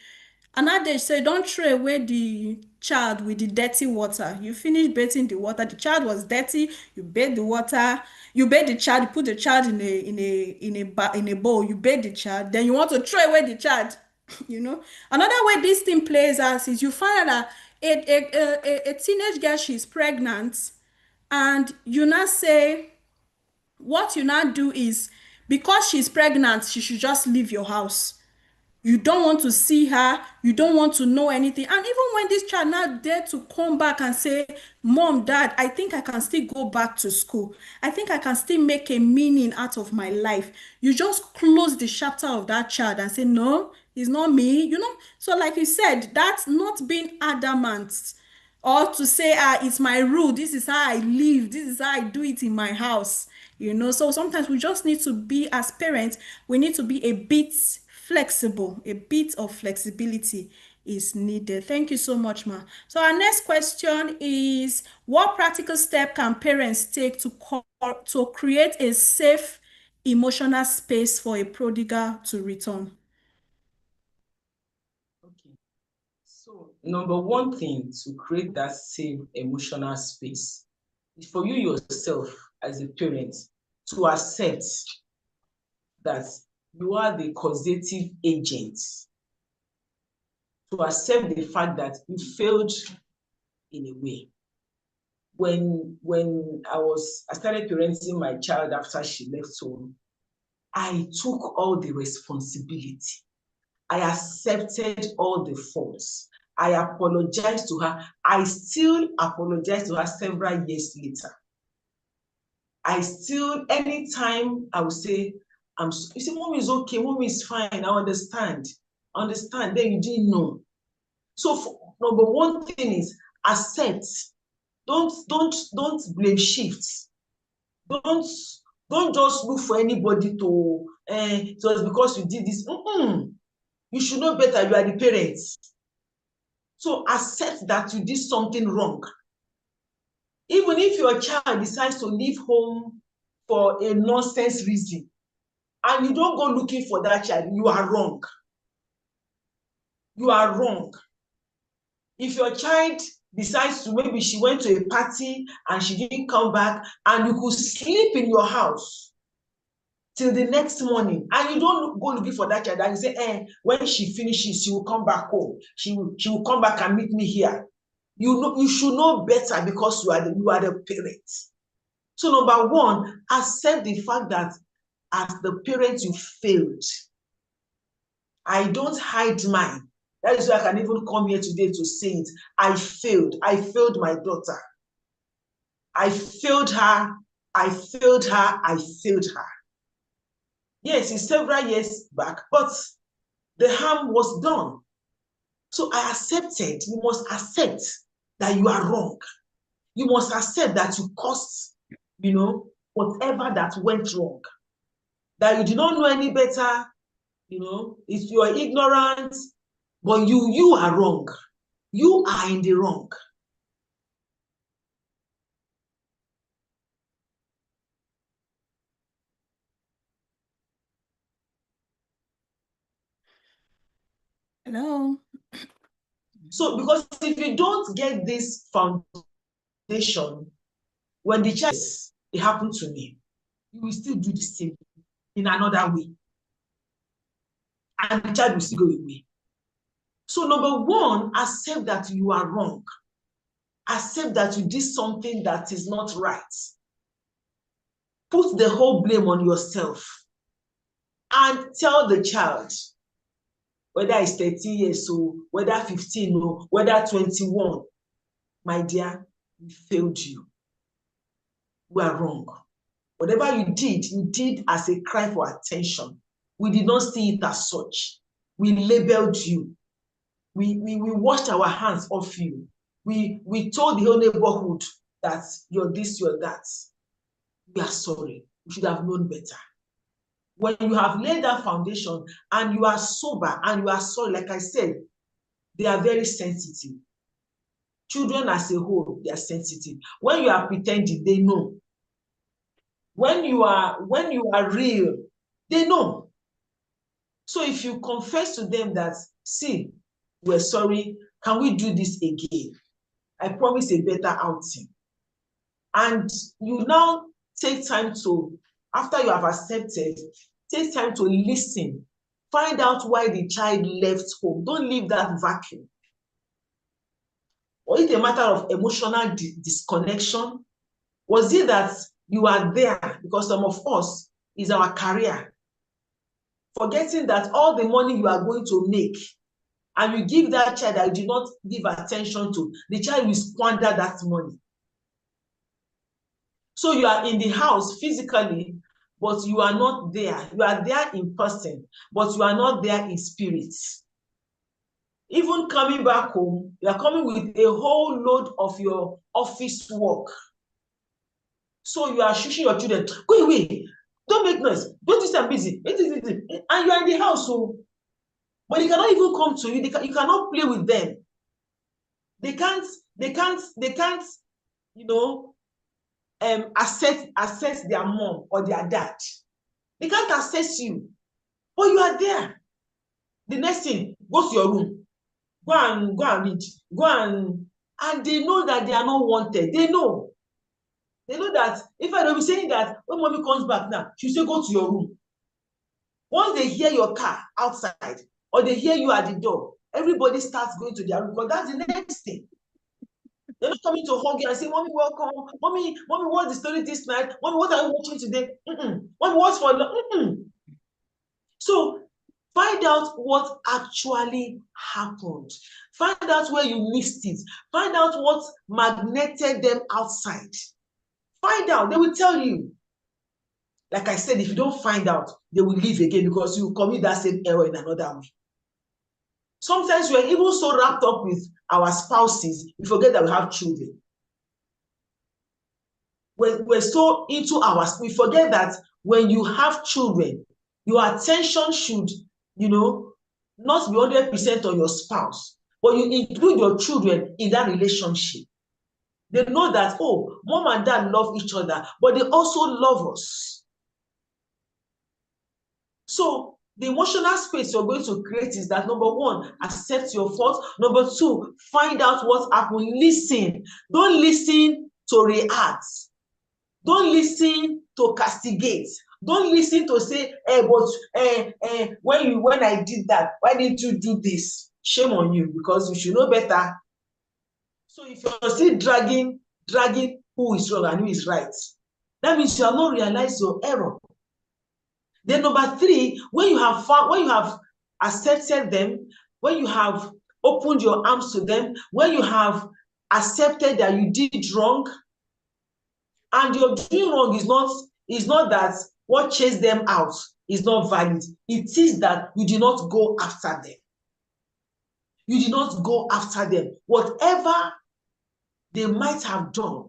another they say don't throw away the child with the dirty water. You finish bathing the water. The child was dirty. You bathe the water. You bathe the child. You put the child in a bowl. You bathe the child. Then you want to throw away the child. Another way this thing plays out is you find out that a teenage girl, she's pregnant, and you now say what you now do is because she's pregnant, she should just leave your house. You don't want to see her, you don't want to know anything. And even when this child now dare to come back and say, mom, dad, I think I can still go back to school, I think I can still make a meaning out of my life, you just close the chapter of that child and say, no, it's not me. So like you said, that's not being adamant, or to say, it's my rule, this is how I live, this is how I do it in my house. So sometimes we just need to be, as parents, we need to be a bit flexible. A bit of flexibility is needed. Thank you so much, ma. So our next question is, what practical step can parents take to create a safe emotional space for a prodigal to return? Okay. So, number one thing to create that safe emotional space is for you yourself as a parent to accept that you are the causative agent, to accept the fact that you failed in a way. When I started parenting my child after she left home, I took all the responsibility. I accepted all the faults. I apologized to her. I still apologize to her several years later. I still, anytime I would say, you see, mom is okay, mom is fine, I understand. Understand, then you didn't know. So number one thing is accept. Don't blame shift. Don't don't just look for anybody to just because you did this. You should know better. You are the parents. So accept that you did something wrong. Even if your child decides to leave home for a nonsense reason, and you don't go looking for that child, you are wrong. You are wrong. If your child decides to, maybe she went to a party and she didn't come back, and you could sleep in your house till the next morning, and you don't go looking for that child, and you say, when she finishes, she will come back home. She will come back and meet me here. You should know better, because you are the parent. So number one, accept the fact that as the parent you failed. I don't hide mine. That is why I can even come here today to say it. I failed. I failed my daughter. I failed her. I failed her. I failed her. Yes, it's several years back, but the harm was done. So I accepted. You must accept that you are wrong. You must accept that you caused, whatever that went wrong. That you did not know any better, if you are ignorant, but you are wrong. You are in the wrong. Hello. So, because if you don't get this foundation, when the child, it happened to me, you will still do the same in another way, and the child will still go away. So, number one, accept that you are wrong. Accept that you did something that is not right. Put the whole blame on yourself and tell the child, whether it's 13 years old, whether 15 or whether 21, my dear, we failed you. We are wrong. Whatever you did as a cry for attention. We did not see it as such. We labeled you. We washed our hands off you. We told the whole neighborhood that you're this, you're that. We are sorry. We should have known better. When you have laid that foundation and you are sober and you are sorry, like I said, they are very sensitive. Children as a whole, they are sensitive. When you are pretending, they know. When you are real, they know. So if you confess to them that, see, we're sorry, can we do this again? I promise a better outing. And you now take time to, after you have accepted, take time to listen. Find out why the child left home. Don't leave that vacuum. Or is it a matter of emotional disconnection? Was it that you are there because some of us is our career? Forgetting that all the money you are going to make and you give that child that you do not give attention to, the child will squander that money. So you are in the house physically, but you are not there. You are there in person, but you are not there in spirit. Even coming back home, you are coming with a whole load of your office work. So you are shushing your children, go away, don't make noise, don't do something busy, and you are in the house, so but they cannot even come to you. You cannot play with them. They can't, assess their mom or their dad. They can't access you, but you are there. The next thing, go to your room, go and read, and they know that they are not wanted. They know that if I don't be saying that when mommy comes back now, she'll say, go to your room. Once they hear your car outside or they hear you at the door, everybody starts going to their room because that's the next thing. They're not coming to hug you and say, mommy, welcome. Mommy, what's the story this night? Mommy, what are you watching today? Mommy, what's for? So find out what actually happened. Find out where you missed it. Find out what magneted them outside. Find out. They will tell you. Like I said, if you don't find out, they will leave again because you commit that same error in another way. Sometimes we're even so wrapped up with our spouses, we forget that we have children. We're so into we forget that when you have children, your attention should, not be 100% on your spouse, but you include your children in that relationship. They know that, oh, mom and dad love each other, but they also love us. So the emotional space you're going to create is that, number one, accept your fault. Number two, find out what happened. Listen. Don't listen to react. Don't listen to castigate. Don't listen to say, when I did that, why didn't you do this? Shame on you, because you should know better. So if you're still dragging who is wrong and who is right, that means you have not realized your error. Then number three, when you have accepted them, when you have opened your arms to them, when you have accepted that you did wrong, and your doing wrong is not that what chased them out is not valid. It is that you did not go after them. You did not go after them. Whatever they might have done.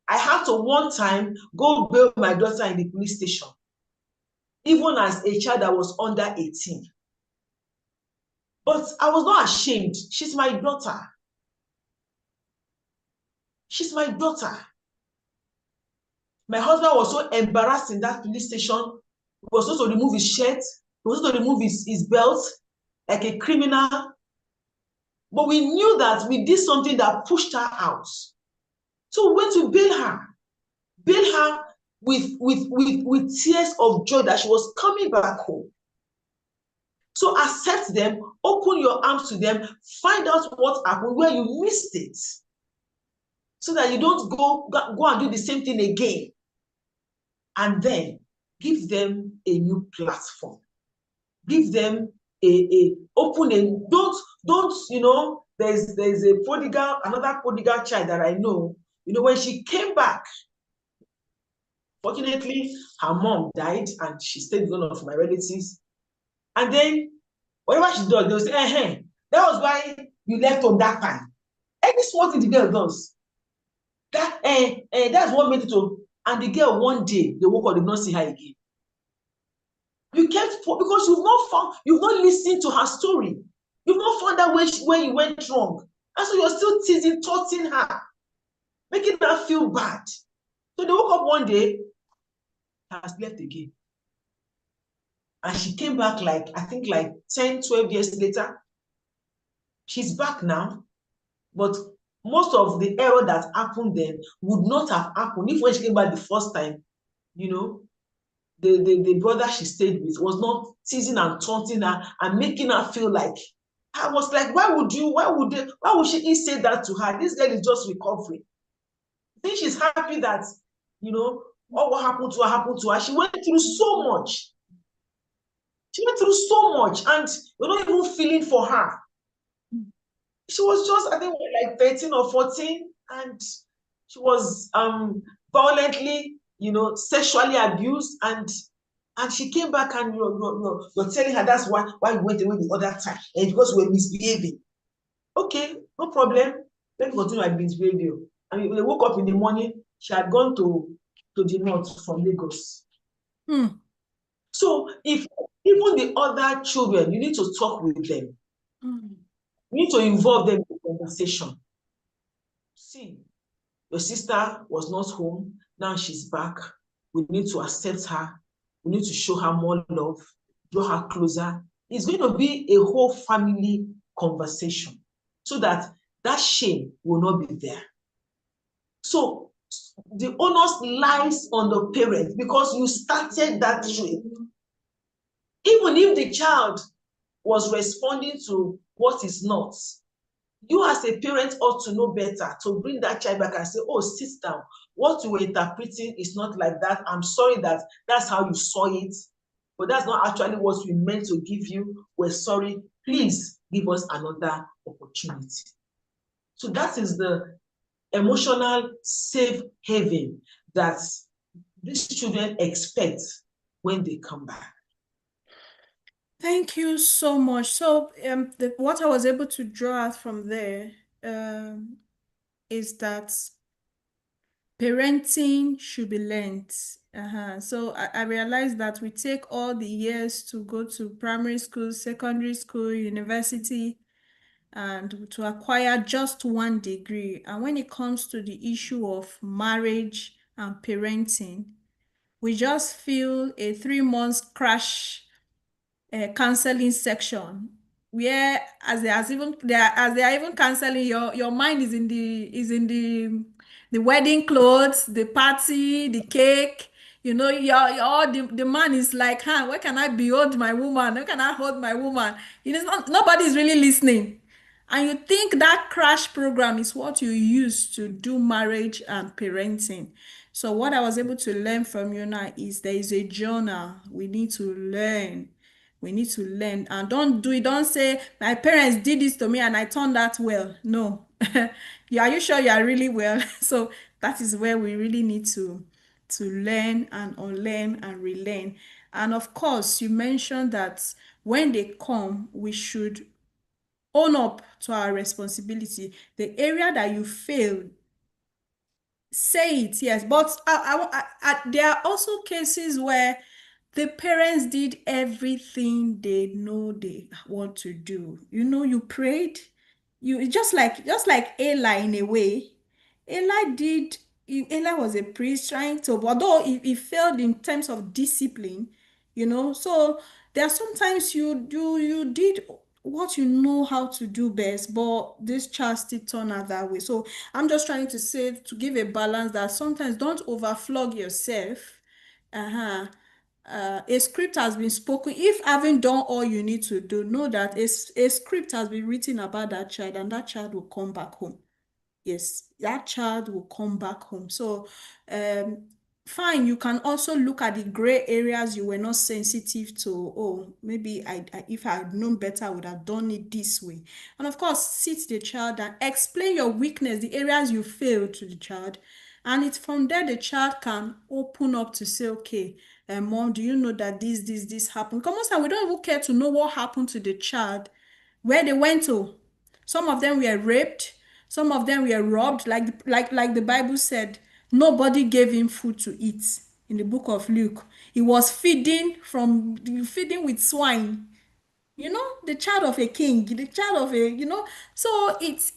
I had to one time go bail my daughter in the police station, even as a child that was under 18. But I was not ashamed. She's my daughter. She's my daughter. My husband was so embarrassed in that police station. He was supposed to remove his shirt. He was supposed to remove his belt like a criminal. But we knew that we did something that pushed her out. So we went to bail her. Bail her with tears of joy that she was coming back home. So accept them, open your arms to them, find out what happened, where you missed it, so that you don't go and do the same thing again. And then give them a new platform. Give them open and don't, there's another prodigal child that I know, when she came back, fortunately, her mom died and she stayed with one of my relatives. And then whatever she does, they'll say, hey, that was why you left on that time. Any small thing the girl does, that's what made it to. And the girl, one day, they woke up, they did not see her again. You kept, because you've not listened to her story. You've not found out where you went wrong. And so you're still taunting her, making her feel bad. So they woke up one day, has left again. And she came back I think 10, 12 years later. She's back now. But most of the error that happened then would not have happened if when she came back the first time, the brother she stayed with was not teasing and taunting her and making her feel like, I was like, why would she say that to her? This girl is just recovering. I think she's happy that, all what happened to her. She went through so much. And we're not even feeling for her. She was just, I think, 13 or 14, and she was violently, sexually abused, and she came back, and you're telling her that's why you went away the other time, and because we're misbehaving. Okay, no problem. Let me continue my misbehavior. And when they woke up in the morning, she had gone to the north from Lagos. So if even the other children, you need to talk with them. You need to involve them in the conversation. See, your sister was not home. Now she's back. We need to accept her. We need to show her more love, draw her closer. It's going to be a whole family conversation so that that shame will not be there. So the onus lies on the parents because you started that trade. Even if the child was responding to what is not, you as a parent ought to know better to bring that child back and say, oh, sit down. What you were interpreting is not like that. I'm sorry that that's how you saw it, but that's not actually what we meant to give you. We're sorry. Please give us another opportunity. So that is the emotional safe haven that these children expect when they come back. Thank you so much. So, what I was able to draw out from there um, is that parenting should be learned. So I realized that we take all the years to go to primary school, secondary school, university, and to acquire just one degree. And when it comes to the issue of marriage and parenting, we just feel a 3 months crash counseling section where as they are even counseling, your mind is in the wedding clothes, the party, the cake. The man is like, huh, where can I behold my woman? Where can I hold my woman? Nobody is really listening. And you think that crash program is what you use to do marriage and parenting. So what I was able to learn from you now is there is a journal we need to learn. We need to learn and don't do it. Don't say my parents did this to me and I turned out well. No. Are you sure you are really well? So that is where we really need to learn and unlearn and relearn. And of course, you mentioned that when they come, we should own up to our responsibility. The area that you failed, say it, yes. But there are also cases where the parents did everything they know they want to do. You prayed, you just like Eli in a way. Eli did. Eli was a priest trying to, although he failed in terms of discipline. So there are sometimes you did what you know how to do best, but this child still turned out that way. So I'm just trying to say, to give a balance, that sometimes don't overflog yourself. Uh-huh. A script has been spoken. If having done all you need to do, know that a script has been written about that child, and that child will come back home. Yes, that child will come back home. So, um, fine, you can also look at the gray areas you were not sensitive to. Oh, maybe if I had known better, I would have done it this way. And of course, sit the child and explain your weakness, the areas you failed to the child. And it's from there the child can open up to say, okay, mom, do you know that this happened? Because most time we don't even care to know what happened to the child, where they went to. Some of them were raped, some of them were robbed, like the Bible said, nobody gave him food to eat in the book of Luke. He was feeding with swine. The child of a king, the child of so it's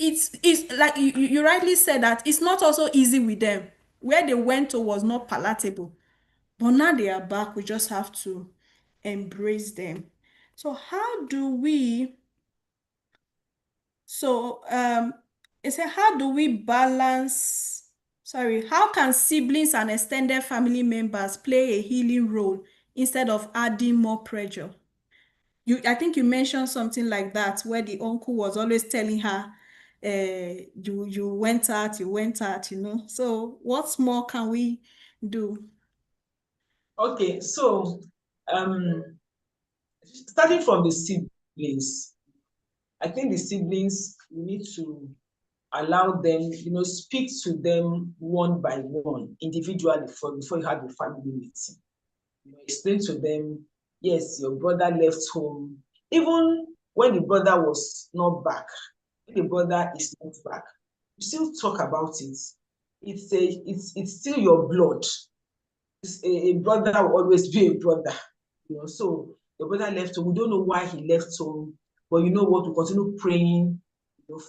like you rightly said that it's not also easy with them. Where they went to was not palatable. But now they are back, we just have to embrace them. So how do we So, it said, how do we balance? Sorry, how can siblings and extended family members play a healing role instead of adding more pressure? I think you mentioned something like that, where the uncle was always telling her, you went out, you went out. So, what more can we do? Okay, so um, starting from the siblings, I think the siblings need to allow them, speak to them one by one, individually, before you have a family meeting. Explain to them, yes, your brother left home. Even when the brother was not back, when the brother is not back, you still talk about it. It's still your blood. A brother will always be a brother. So your brother left home. We don't know why he left home, but you know what? We continue praying,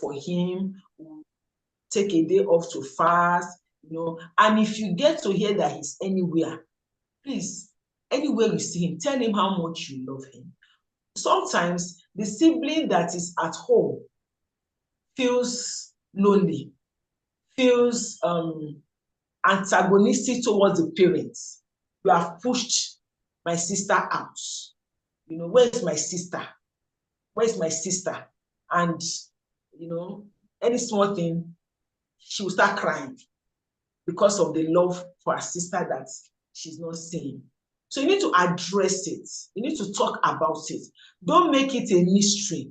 for him. We'll take a day off to fast. And if you get to hear that he's anywhere, please Anywhere you see him, tell him how much you love him. Sometimes the sibling that is at home feels lonely, feels antagonistic towards the parents. You have pushed my sister out. Where's my sister? Where's my sister? And, you know, any small thing, she will start crying because of the love for her sister that she's not seeing. So you need to address it. You need to talk about it. Don't make it a mystery.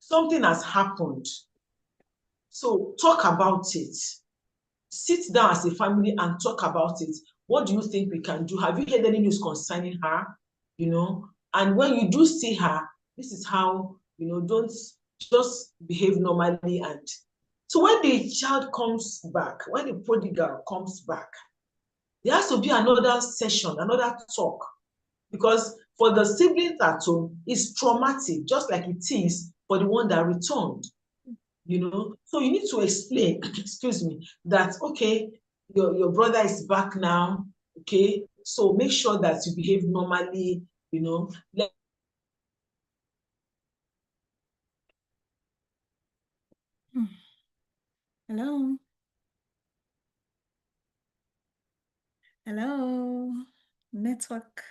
Something has happened. So talk about it. Sit down as a family and talk about it. What do you think we can do? Have you heard any news concerning her? And when you do see her, this is how, don't just behave normally. And so when the child comes back, when the prodigal comes back, there has to be another session, another talk, because for the siblings at home, it's traumatic, just like it is for the one that returned. So you need to explain, excuse me, that okay, your brother is back now, okay, so make sure that you behave normally, let Hello. Hello. Network.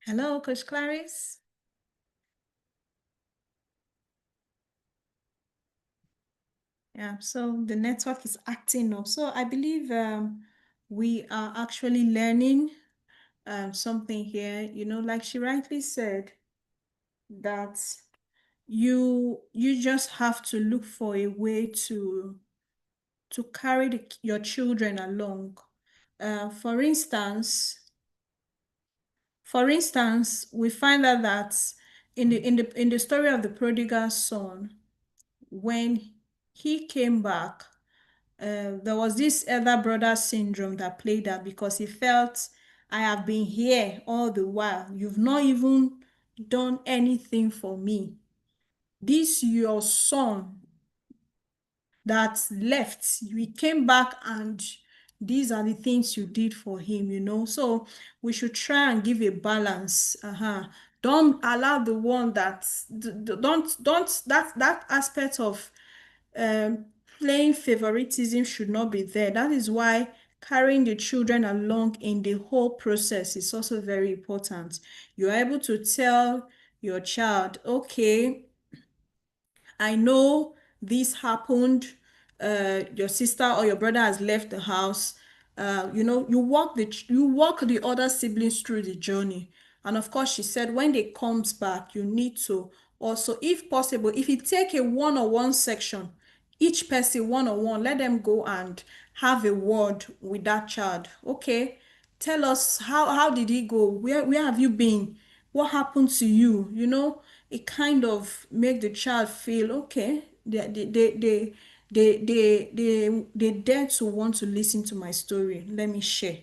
Hello, Coach Clarice. Yeah, so the network is acting up. So I believe we are actually learning something here. Like she rightly said, that you just have to look for a way to carry your children along. Uh, for instance, we find out that in the story of the prodigal son, when he came back, there was this elder brother syndrome that played out because he felt, I have been here all the while. You've not even done anything for me. This your son that left, we came back and these are the things you did for him. So we should try and give a balance. Don't allow the one that don't that aspect of um playing favoritism should not be there. That is why carrying the children along in the whole process is also very important. You're able to tell your child, okay, I know this happened. Your sister or your brother has left the house. You walk the other siblings through the journey. And of course, she said when they comes back, you need to also, if possible, if you take a one-on-one section, each person one-on-one, let them go and have a word with that child. Okay, tell us how did it go? Where have you been? What happened to you? It kind of make the child feel okay. They dare to want to listen to my story. Let me share.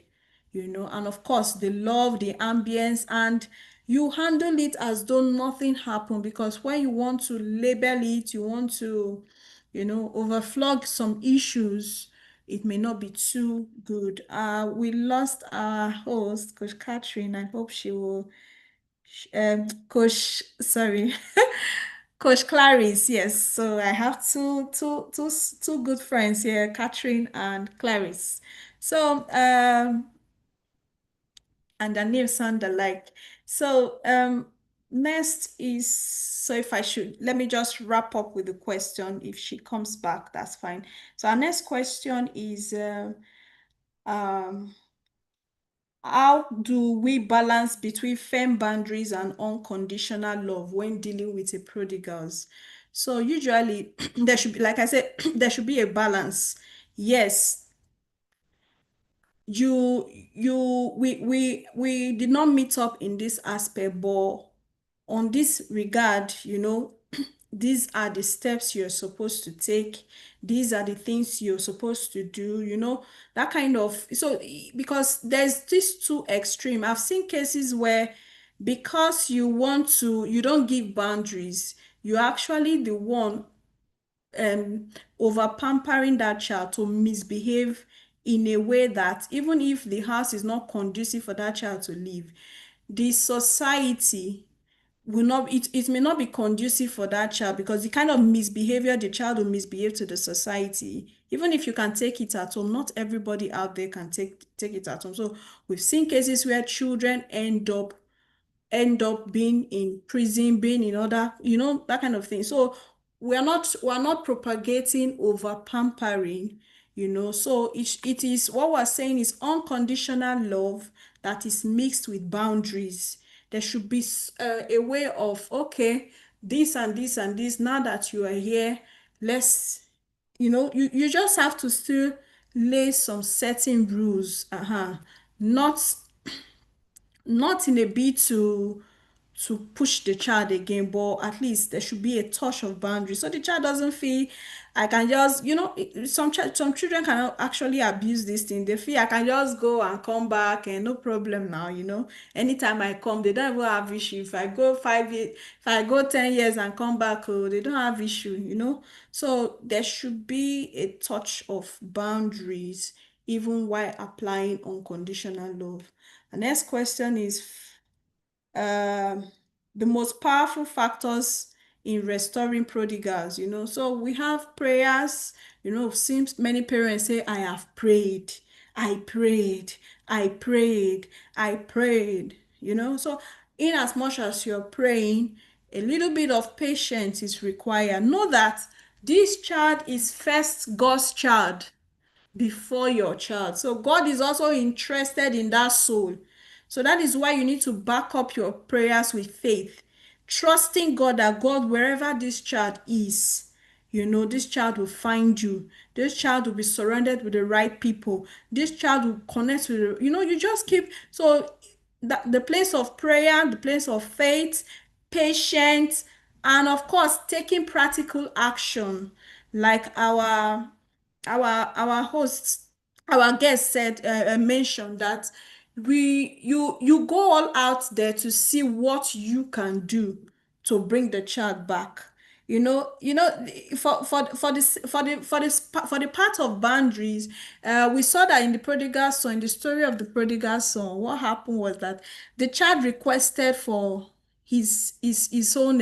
And of course the love, the ambience, and you handle it as though nothing happened, because when you want to label it, you want to overflog some issues, it may not be too good. We lost our host, Coach Catherine. I hope she will, Coach, sorry, Coach Clarice. Yes, so I have two good friends here, Catherine and Clarice. So, and their names sound alike. So, next is, so if I should, let me just wrap up with the question. If she comes back, that's fine. So our next question is, um, how do we balance between firm boundaries and unconditional love when dealing with a prodigals? So usually there should be, like I said, there should be a balance. Yes, we did not meet up in this aspect, but on this regard, these are the steps you're supposed to take. These are the things you're supposed to do, that kind of. So because there's this two extreme. I've seen cases where, because you don't give boundaries, you're actually the one over pampering that child to misbehave in a way that even if the house is not conducive for that child to live, the society will not, it may not be conducive for that child, because the kind of misbehavior the child will misbehave to the society, even if you can take it at home, not everybody out there can take it at home. So we've seen cases where children end up being in prison, being in other, that kind of thing. So we're not propagating over pampering, So it is, what we're saying is unconditional love that is mixed with boundaries. There should be a way of, okay, this and this and this. Now that you are here, let's, you just have to still lay some certain rules. Not not in a bid to push the child again, but at least there should be a touch of boundary so the child doesn't feel I can just, some children can actually abuse this thing. They feel I can just go and come back and no problem now, Anytime I come, they don't even have issue. If I go 5 years, if I go 10 years and come back, oh, they don't have issue. So there should be a touch of boundaries even while applying unconditional love. The next question is um, the most powerful factors in restoring prodigals. So we have prayers. Seems many parents say, I have prayed, I prayed, I prayed, I prayed. So in as much as you're praying, a little bit of patience is required. Know that this child is first God's child before your child. So God is also interested in that soul. So that is why you need to back up your prayers with faith, trusting God that God, wherever this child is, this child will find you. This child will be surrounded with the right people. This child will connect with, you just keep, so the place of prayer, the place of faith, patience, and of course, taking practical action, like our hosts, our guest said, mentioned that you go all out there to see what you can do to bring the child back. For the part of boundaries, we saw that in the prodigal son, in the story of the prodigal son, what happened was that the child requested for his own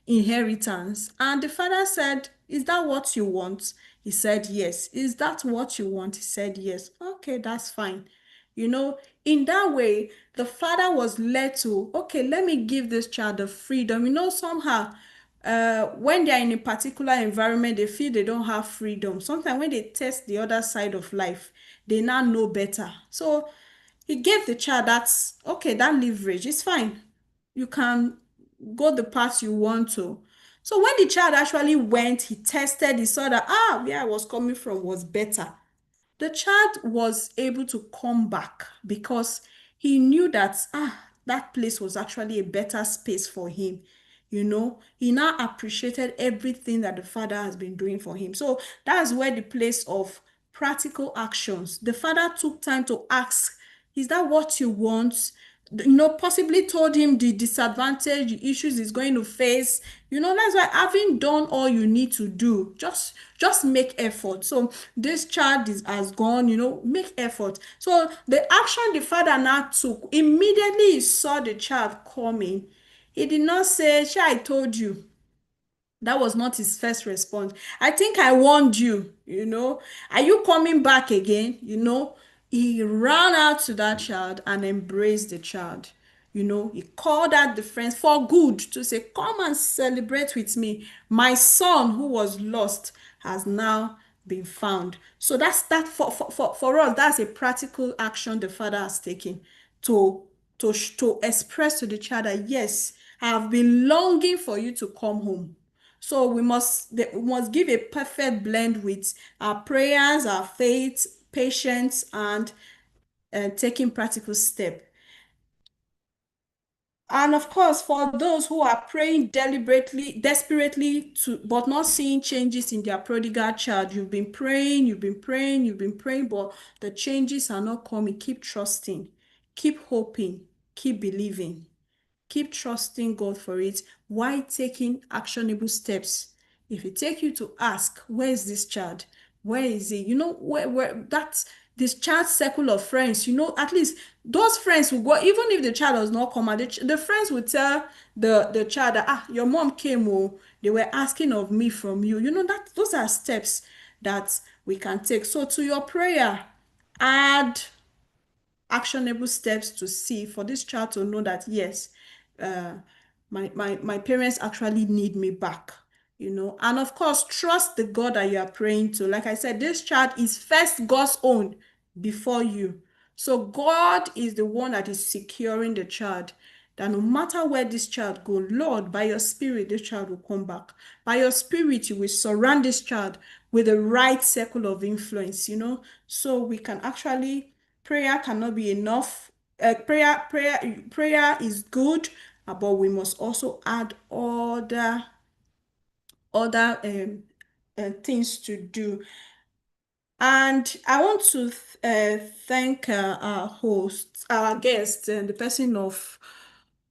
inheritance, and the father said, is that what you want? He said yes. Is that what you want? He said yes. Okay, that's fine. In that way, the father was led to, okay, let me give this child the freedom. Somehow, when they're in a particular environment, they feel they don't have freedom. Sometimes when they test the other side of life, they now know better. So he gave the child okay, that leverage. It's fine. You can go the path you want to. So when the child actually went, he tested, he saw that, where I was coming from was better. The child was able to come back because he knew that that place was actually a better space for him. He now appreciated everything that the father has been doing for him. So that's where the place of practical actions, the father took time to ask, is that what you want? Possibly told him the disadvantage, the issues he's going to face. That's why, having done all you need to do, just make effort. So this child has gone, make effort. So the action the father now took, immediately he saw the child coming, he did not say, "Shey, I told you." That was not his first response. I think I warned you. Are you coming back again? He ran out to that child and embraced the child. He called out the friends for good to say, come and celebrate with me. My son who was lost has now been found. So that's that for us. That's a practical action the father has taken to to express to the child that yes, I have been longing for you to come home. So we must give a perfect blend with our prayers, our faith, patience, and taking practical step. And of course, for those who are praying deliberately, desperately to, but not seeing changes in their prodigal child, you've been praying, you've been praying, you've been praying, but the changes are not coming. Keep trusting, keep hoping, keep believing. Keep trusting God for it while taking actionable steps. If it take you to ask, where is this child? Where is he? Where that's this child's circle of friends, at least those friends will go, even if the child does not come out, the friends will tell the child that, your mom came, oh, they were asking of me from you. That those are steps that we can take. So to your prayer, add actionable steps to see for this child to know that yes, uh, my parents actually need me back, and of course trust the God that you are praying to. Like I said, this child is first God's own before you. So God is the one that is securing the child, that no matter where this child go, Lord, by your spirit this child will come back. By your spirit you will surround this child with the right circle of influence, so we can actually, prayer cannot be enough. Prayer is good, but we must also add other things to do. And I want to thank our host, our guest, and the person of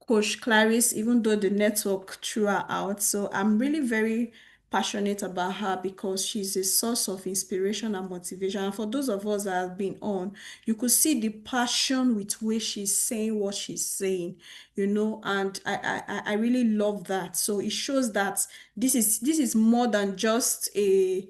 Coach Clarice, even though the network threw her out. So I'm really very passionate about her because she's a source of inspiration and motivation. And for those of us that have been on, you could see the passion with which she's saying what she's saying, and I really love that. So it shows that this is more than just a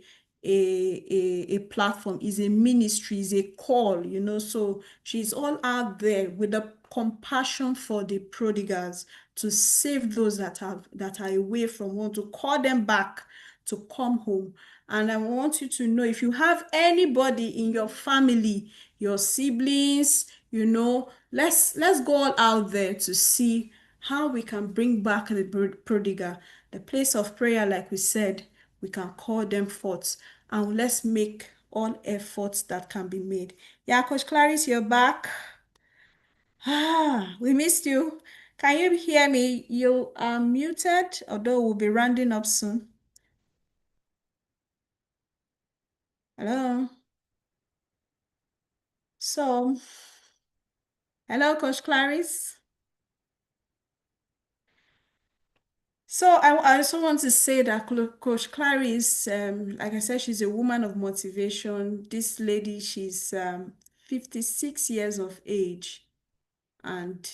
platform, is a ministry, is a call, so she's all out there with the compassion for the prodigals, to save those that are away from home, to call them back to come home. And I want you to know, if you have anybody in your family, your siblings, let's go all out there to see how we can bring back the prodigal. The place of prayer, like we said, we can call them forth, and let's make all efforts that can be made. Yeah, Coach Clarice, you're back. We missed you. Can you hear me? You are muted, although we'll be rounding up soon. Hello. So, hello, Coach Clarice. So I also want to say that Coach Clarice, like I said, she's a woman of motivation. This lady, she's 56 years of age, and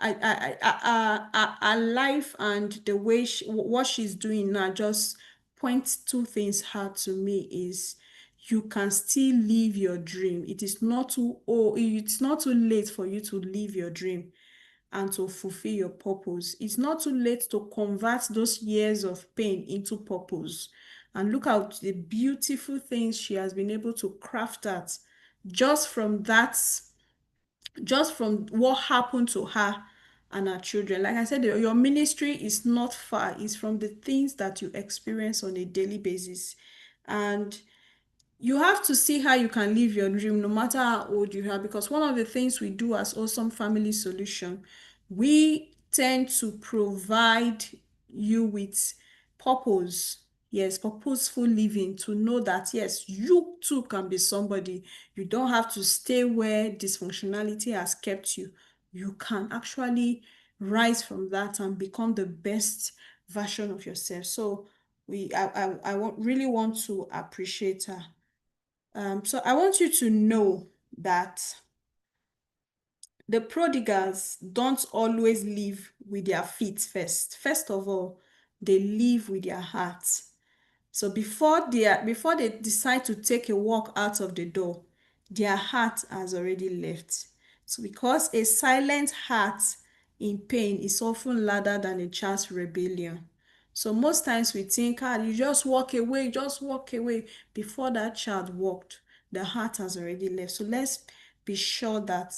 her life and the way what she's doing now just points two things hard to me: is you can still live your dream. It is not too, oh, it's not too late for you to live your dream and to fulfill your purpose. It's not too late to convert those years of pain into purpose. And look at the beautiful things she has been able to craft at just from that, just from what happened to her and her children. Like I said, your ministry is not far, it's from the things that you experience on a daily basis. And you have to see how you can live your dream no matter how old you are, because one of the things we do as Awesome Family Solution, we tend to provide you with purpose. Yes, purposeful living, to know that yes, you too can be somebody. You don't have to stay where dysfunctionality has kept you. You can actually rise from that and become the best version of yourself. So really want to appreciate her. So I want you to know that the prodigals don't always live with their feet first. First of all, they live with their hearts. So before they decide to take a walk out of the door, their heart has already left. So because a silent heart in pain is often louder than a child's rebellion. So most times we think, you just walk away. Before that child walked, the heart has already left. So let's be sure that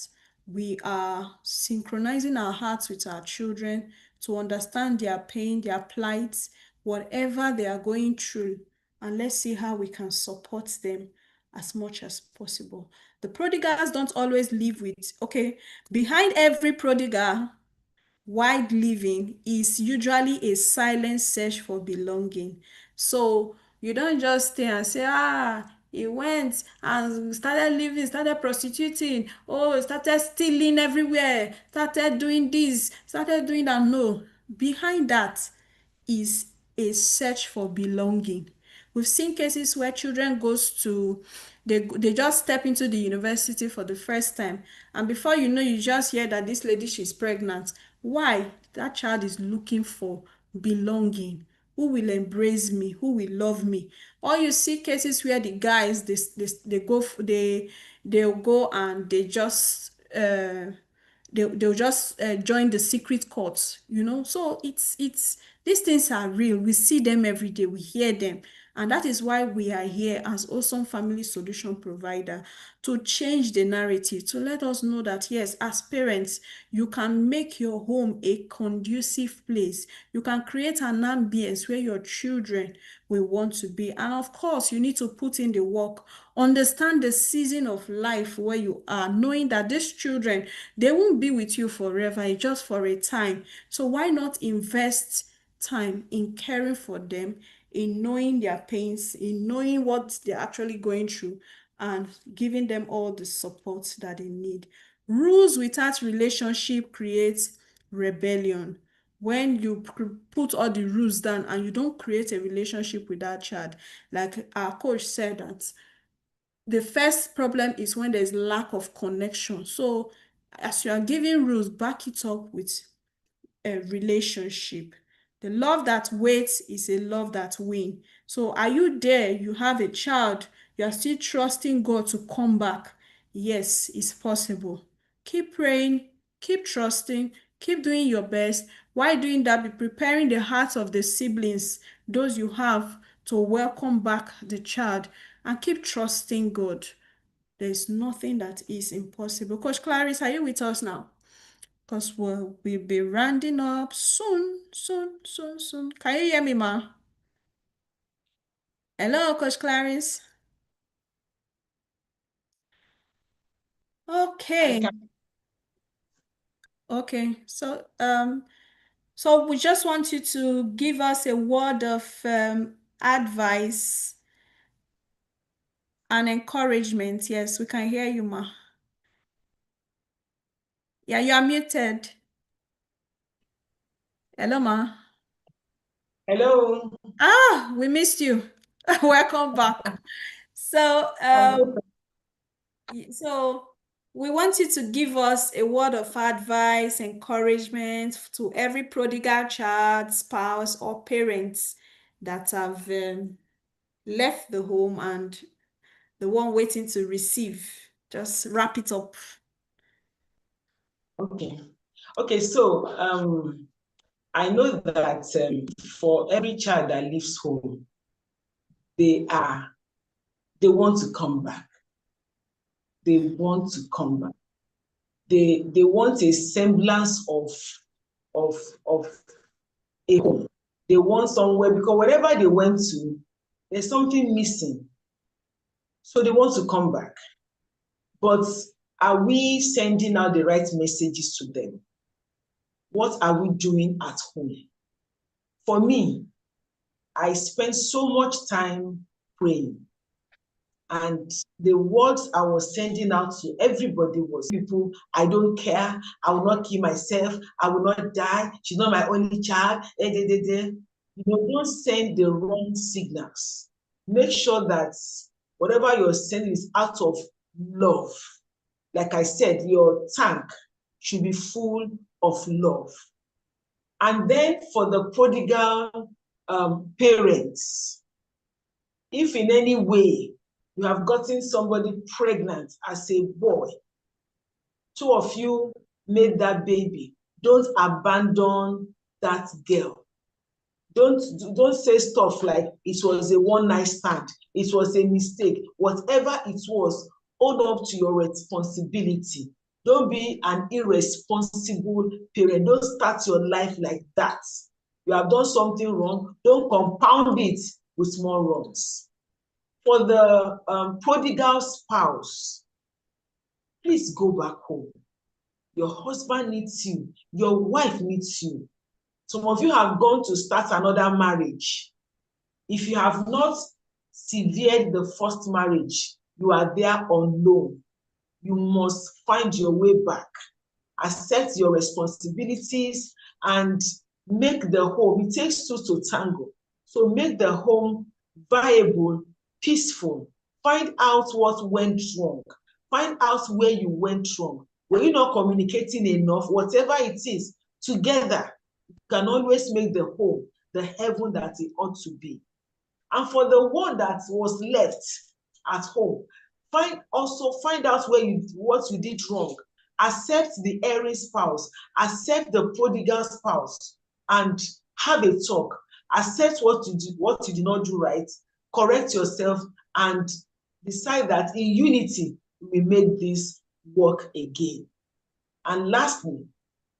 we are synchronizing our hearts with our children to understand their pain, their plight, whatever they are going through, and let's see how we can support them as much as possible. The prodigals don't always live with, okay, behind every prodigal, wide living is usually a silent search for belonging. So you don't just stay and say, he went and started living, started prostituting, oh, started stealing everywhere, started doing this, started doing that. No, behind that is a search for belonging. We've seen cases where children goes to, they just step into the university for the first time, and before you know, you just hear that this lady, she's pregnant. Why? That child is looking for belonging. Who will embrace me? Who will love me? Or you see cases where the guys, they'll go and they'll just join the secret courts, so it's these things are real. We see them every day, we hear them, and that is why we are here as awesome family solution provider, to change the narrative, to let us know that yes, as parents, you can make your home a conducive place. You can create an ambience where your children will want to be. And of course, you need to put in the work, understand the season of life where you are, knowing that these children, they won't be with you forever, it's just for a time. So why not invest time in caring for them, in knowing their pains, in knowing what they're actually going through, and giving them all the support that they need. Rules without relationship creates rebellion. When you put all the rules down and you don't create a relationship with that child, like our coach said, that the first problem is when there's lack of connection. So as you are giving rules, back it up with a relationship. The love that waits is a love that wins. So are you there? You have a child, you are still trusting God to come back. Yes, it's possible. Keep praying, keep trusting, keep doing your best. While doing that, be preparing the hearts of the siblings, those you have, to welcome back the child, and keep trusting God. There's nothing that is impossible. Coach Clarice, are you with us now? Because we'll be rounding up soon, soon, soon, soon. Can you hear me, ma? Hello, Coach Clarice. I Okay, can. okay. So we just want you to give us a word of advice and encouragement. Yes, we can hear you, ma. Yeah, you are muted. Hello, ma. Hello. Ah, we missed you. Welcome back. So, Um, So we want you to give us a word of advice, encouragement to every prodigal child, spouse, or parents that have left the home, and the one waiting to receive. Just wrap it up. okay. Okay. So I know that for every child that leaves home, they are they want to come back. They want to come back. They want a semblance of of a home. They want somewhere because wherever they went to, there's something missing. So they want to come back. But are we sending out the right messages to them? What are we doing at home? For me, I spent so much time praying. And the words I was sending out to everybody was, people, I don't care. I will not kill myself. I will not die. She's not my only child. Don't send the wrong signals. Make sure that whatever you're sending is out of love. Like I said, your tank should be full of love. And then for the prodigal parents, if in any way you have gotten somebody pregnant as a boy, two of you made that baby, don't abandon that girl. Don't say stuff like it was a one night stand, it was a mistake. Whatever it was, hold up to your responsibility. Don't be an irresponsible parent. Don't start your life like that. You have done something wrong, don't compound it with more wrongs. For the prodigal spouse, please go back home. Your husband needs you, your wife needs you. Some of you have gone to start another marriage. If you have not severed the first marriage, you are there on loan. You must find your way back, accept your responsibilities, and make the home. It takes two to tango. So make the home viable, peaceful. Find out what went wrong. Find out where you went wrong. Were you not communicating enough? Whatever it is, together, you can always make the home the heaven that it ought to be. And for the one that was left at home, find out what you did wrong. Accept the erring spouse, accept the prodigal spouse, and have a talk. Accept what you did not do right, correct yourself, and decide that in unity we make this work again. And lastly,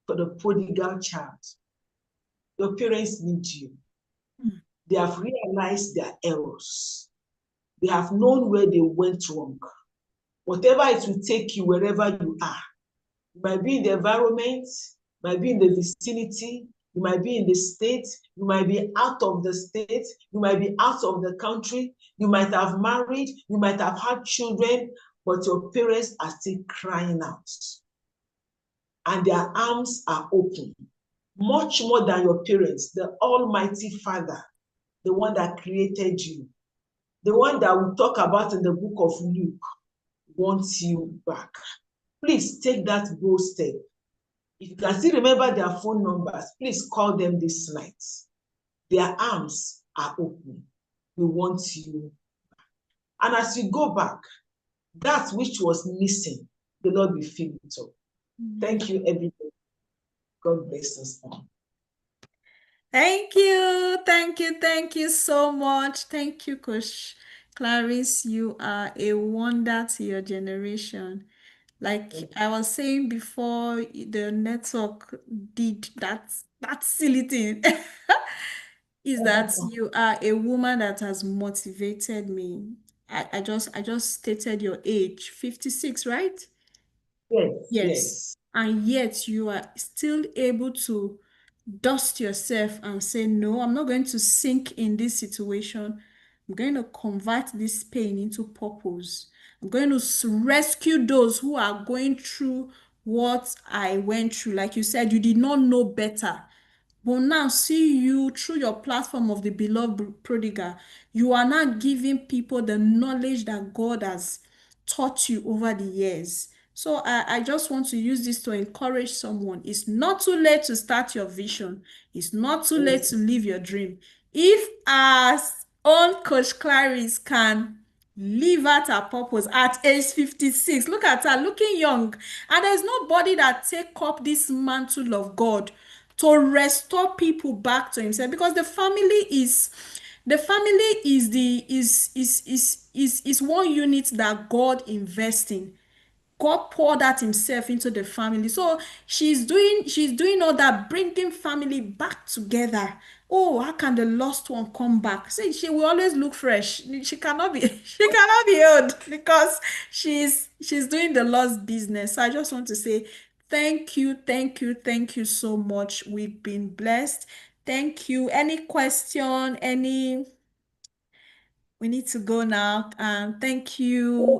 for the prodigal child, your parents need you. They have realized their errors. They have known where they went wrong. Whatever it will take you, wherever you are, you might be in the environment, you might be in the vicinity, you might be in the state, you might be out of the state, you might be out of the country, you might have married, you might have had children, but your parents are still crying out. And their arms are open, much more than your parents, the Almighty Father, the one that created you, the one that we talk about in the book of Luke, wants you back. Please take that bold step. If you can still remember their phone numbers, please call them this night. Their arms are open. We want you back. And as you go back, that which was missing, the Lord will fill it up. Thank you, everybody. God bless us all. Thank you so much. Thank you, Coach Clarice. You are a wonder to your generation. Like I was saying before, the network did that silly thing. Is that you are a woman that has motivated me. I just stated your age, 56, right? Yes, Yes. yes. And yet you are still able to dust yourself and say, no, I'm not going to sink in this situation. I'm going to convert this pain into purpose. I'm going to rescue those who are going through what I went through. Like you said, you did not know better. But now, see you through your platform of the beloved prodigal, you are now giving people the knowledge that God has taught you over the years. So I just want to use this to encourage someone. It's not too late to start your vision. It's not too late to Yes. live your dream. If as own Coach Clarice can live out her purpose at age 56, look at her looking young. And there's nobody that take up this mantle of God to restore people back to himself because the family is one unit that God invests in. God poured that himself into the family. So she's doing all that, bringing family back together. Oh, how can the lost one come back? See, she will always look fresh. She cannot be she cannot be old because she's doing the lost business. So I just want to say thank you so much. We've been blessed. Thank you. Any question, any we need to go now. Thank you,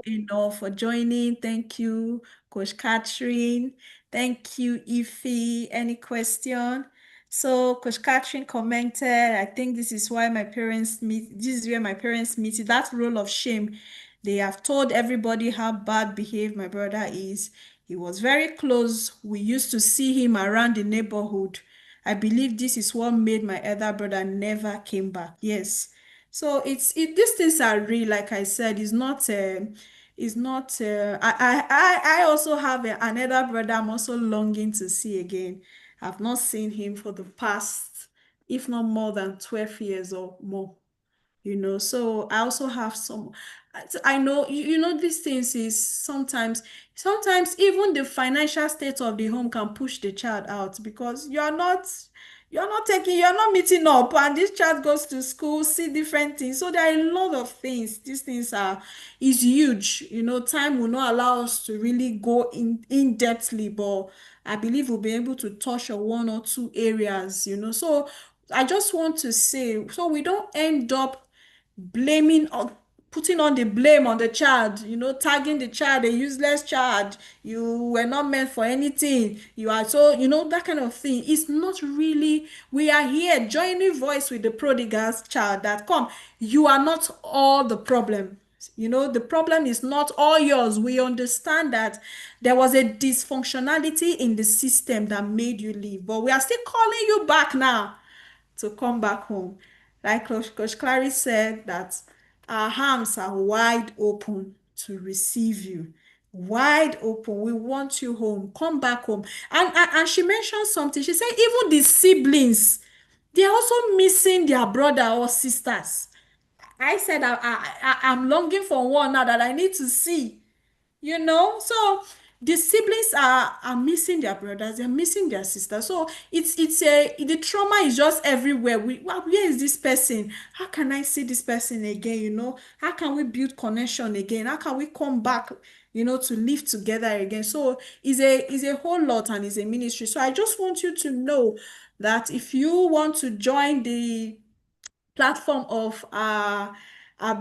for joining. Thank you, Coach Catherine. Thank you, Ify. Any question? So, Coach Catherine commented, I think this is why my parents meet. This is where my parents meet. That role of shame. They have told everybody how bad behaved my brother is. He was very close. We used to see him around the neighborhood. I believe this is what made my elder brother never came back. Yes. So these things are real, like I said, it's not I also have another brother I'm also longing to see again. I've not seen him for the past, if not more than 12 years or more. So I also have some. I know these things is sometimes even the financial state of the home can push the child out because you're not meeting up, and this child goes to school, see different things. So there are a lot of things. These things is huge. Time will not allow us to really go in depthly, but I believe we'll be able to touch on one or two areas. So I just want to say, so we don't end up blaming. putting on the blame on the child, tagging the child, a useless child, you were not meant for anything, you are so, that kind of thing. It's not really, we are here joining voice with the prodigal's child that come, you are not all the problem. The problem is not all yours. We understand that there was a dysfunctionality in the system that made you leave, but we are still calling you back now to come back home. Like Coach Clary said, that our arms are wide open to receive you. Wide open. We want you home. Come back home. And she mentioned something. She said, even the siblings, they are also missing their brother or sisters. I said, I'm longing for one now that I need to see. So the siblings are missing their brothers, they're missing their sisters. So it's a the trauma is just everywhere. Where is this person? How can I see this person again? How can we build connection again? How can we come back, to live together again? So it's a whole lot, and it's a ministry. So I just want you to know that if you want to join the platform of our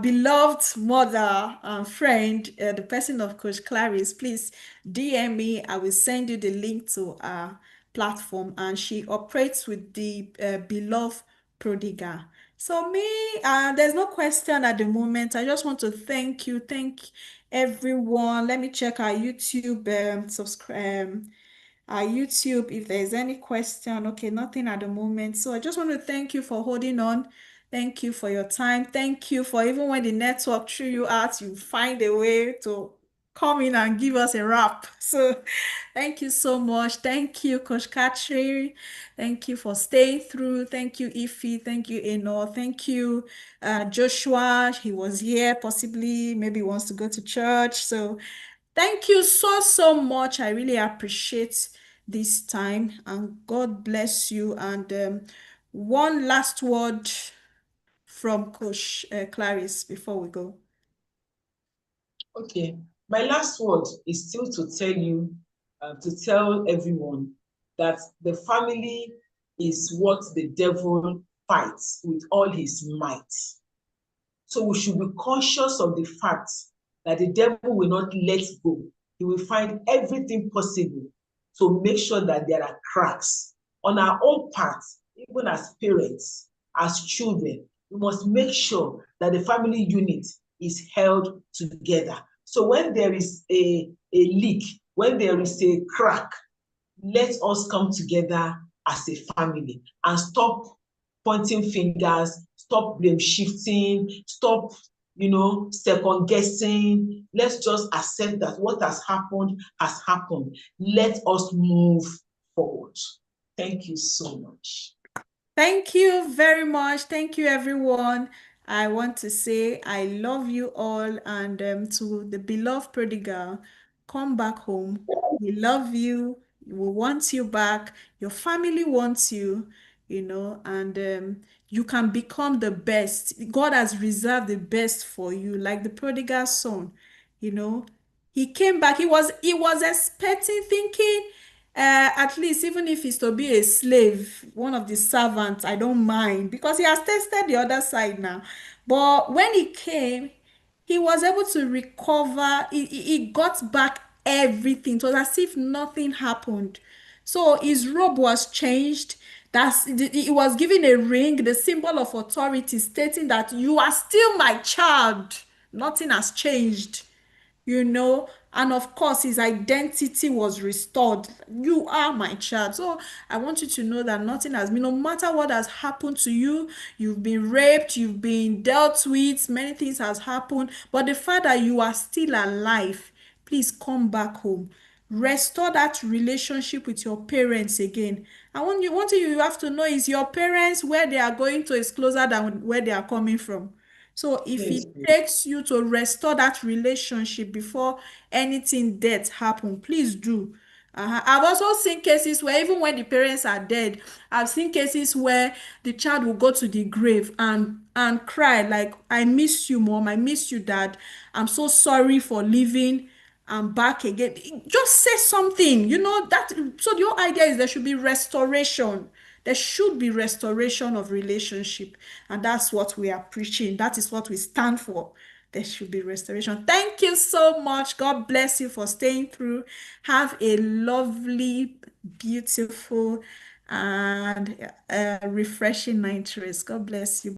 beloved mother and friend, the person of Coach Clarice, please DM me. I will send you the link to our platform, and she operates with the beloved Prodigal. So me, there's no question at the moment. I just want to thank everyone. Let me check our YouTube subscribe. Our YouTube, if there's any question. Okay, nothing at the moment. So I just want to thank you for holding on. Thank you for your time. Thank you for, even when the network threw you out, you find a way to come in and give us a wrap. So thank you so much. Thank you, Coach Katri. Thank you for staying through. Thank you, Ify. Thank you, Eno. Thank you, Joshua. He was here, possibly, maybe he wants to go to church. So thank you so much. I really appreciate this time, and God bless you. And one last word from Coach Clarice before we go. Okay, my last word is still to tell you, to tell everyone that the family is what the devil fights with all his might. So we should be conscious of the fact that the devil will not let go. He will find everything possible to make sure that there are cracks. On our own part, even as parents, as children, we must make sure that the family unit is held together. So when there is a leak, when there is a crack, let us come together as a family and stop pointing fingers, stop blame shifting, stop, second guessing. Let's just accept that what has happened has happened. Let us move forward. Thank you so much. Thank you very much. Thank you, everyone. I want to say I love you all, and to the beloved prodigal, come back home. We love you. We want you back. Your family wants you, and you can become the best. God has reserved the best for you, like the prodigal son, you know. He came back. He was expecting, thinking, at least even if he's to be a slave, one of the servants, I don't mind, because he has tested the other side now. But when he came, he was able to recover. He got back everything. It was as if nothing happened. So his robe was changed. He was given a ring, the symbol of authority, stating that you are still my child. Nothing has changed, and of course his identity was restored. You are my child. So I want you to know that nothing has been, no matter what has happened to you, you've been raped, you've been dealt with, many things has happened, but the fact that you are still alive, please come back home. Restore that relationship with your parents again. And one thing you have to know is your parents, where they are going to, is closer than where they are coming from. So if Yes, it takes you to restore that relationship before anything death happen, please do. I've also seen cases where even when the parents are dead, I've seen cases where the child will go to the grave and cry like, I miss you, mom, I miss you, dad. I'm so sorry for leaving. I'm back again. Just say something, that. So the whole idea is there should be restoration. There should be restoration of relationship, and that's what we are preaching. That is what we stand for. there should be restoration. Thank you so much. God bless you for staying through. Have a lovely, beautiful, and refreshing night rest. God bless you.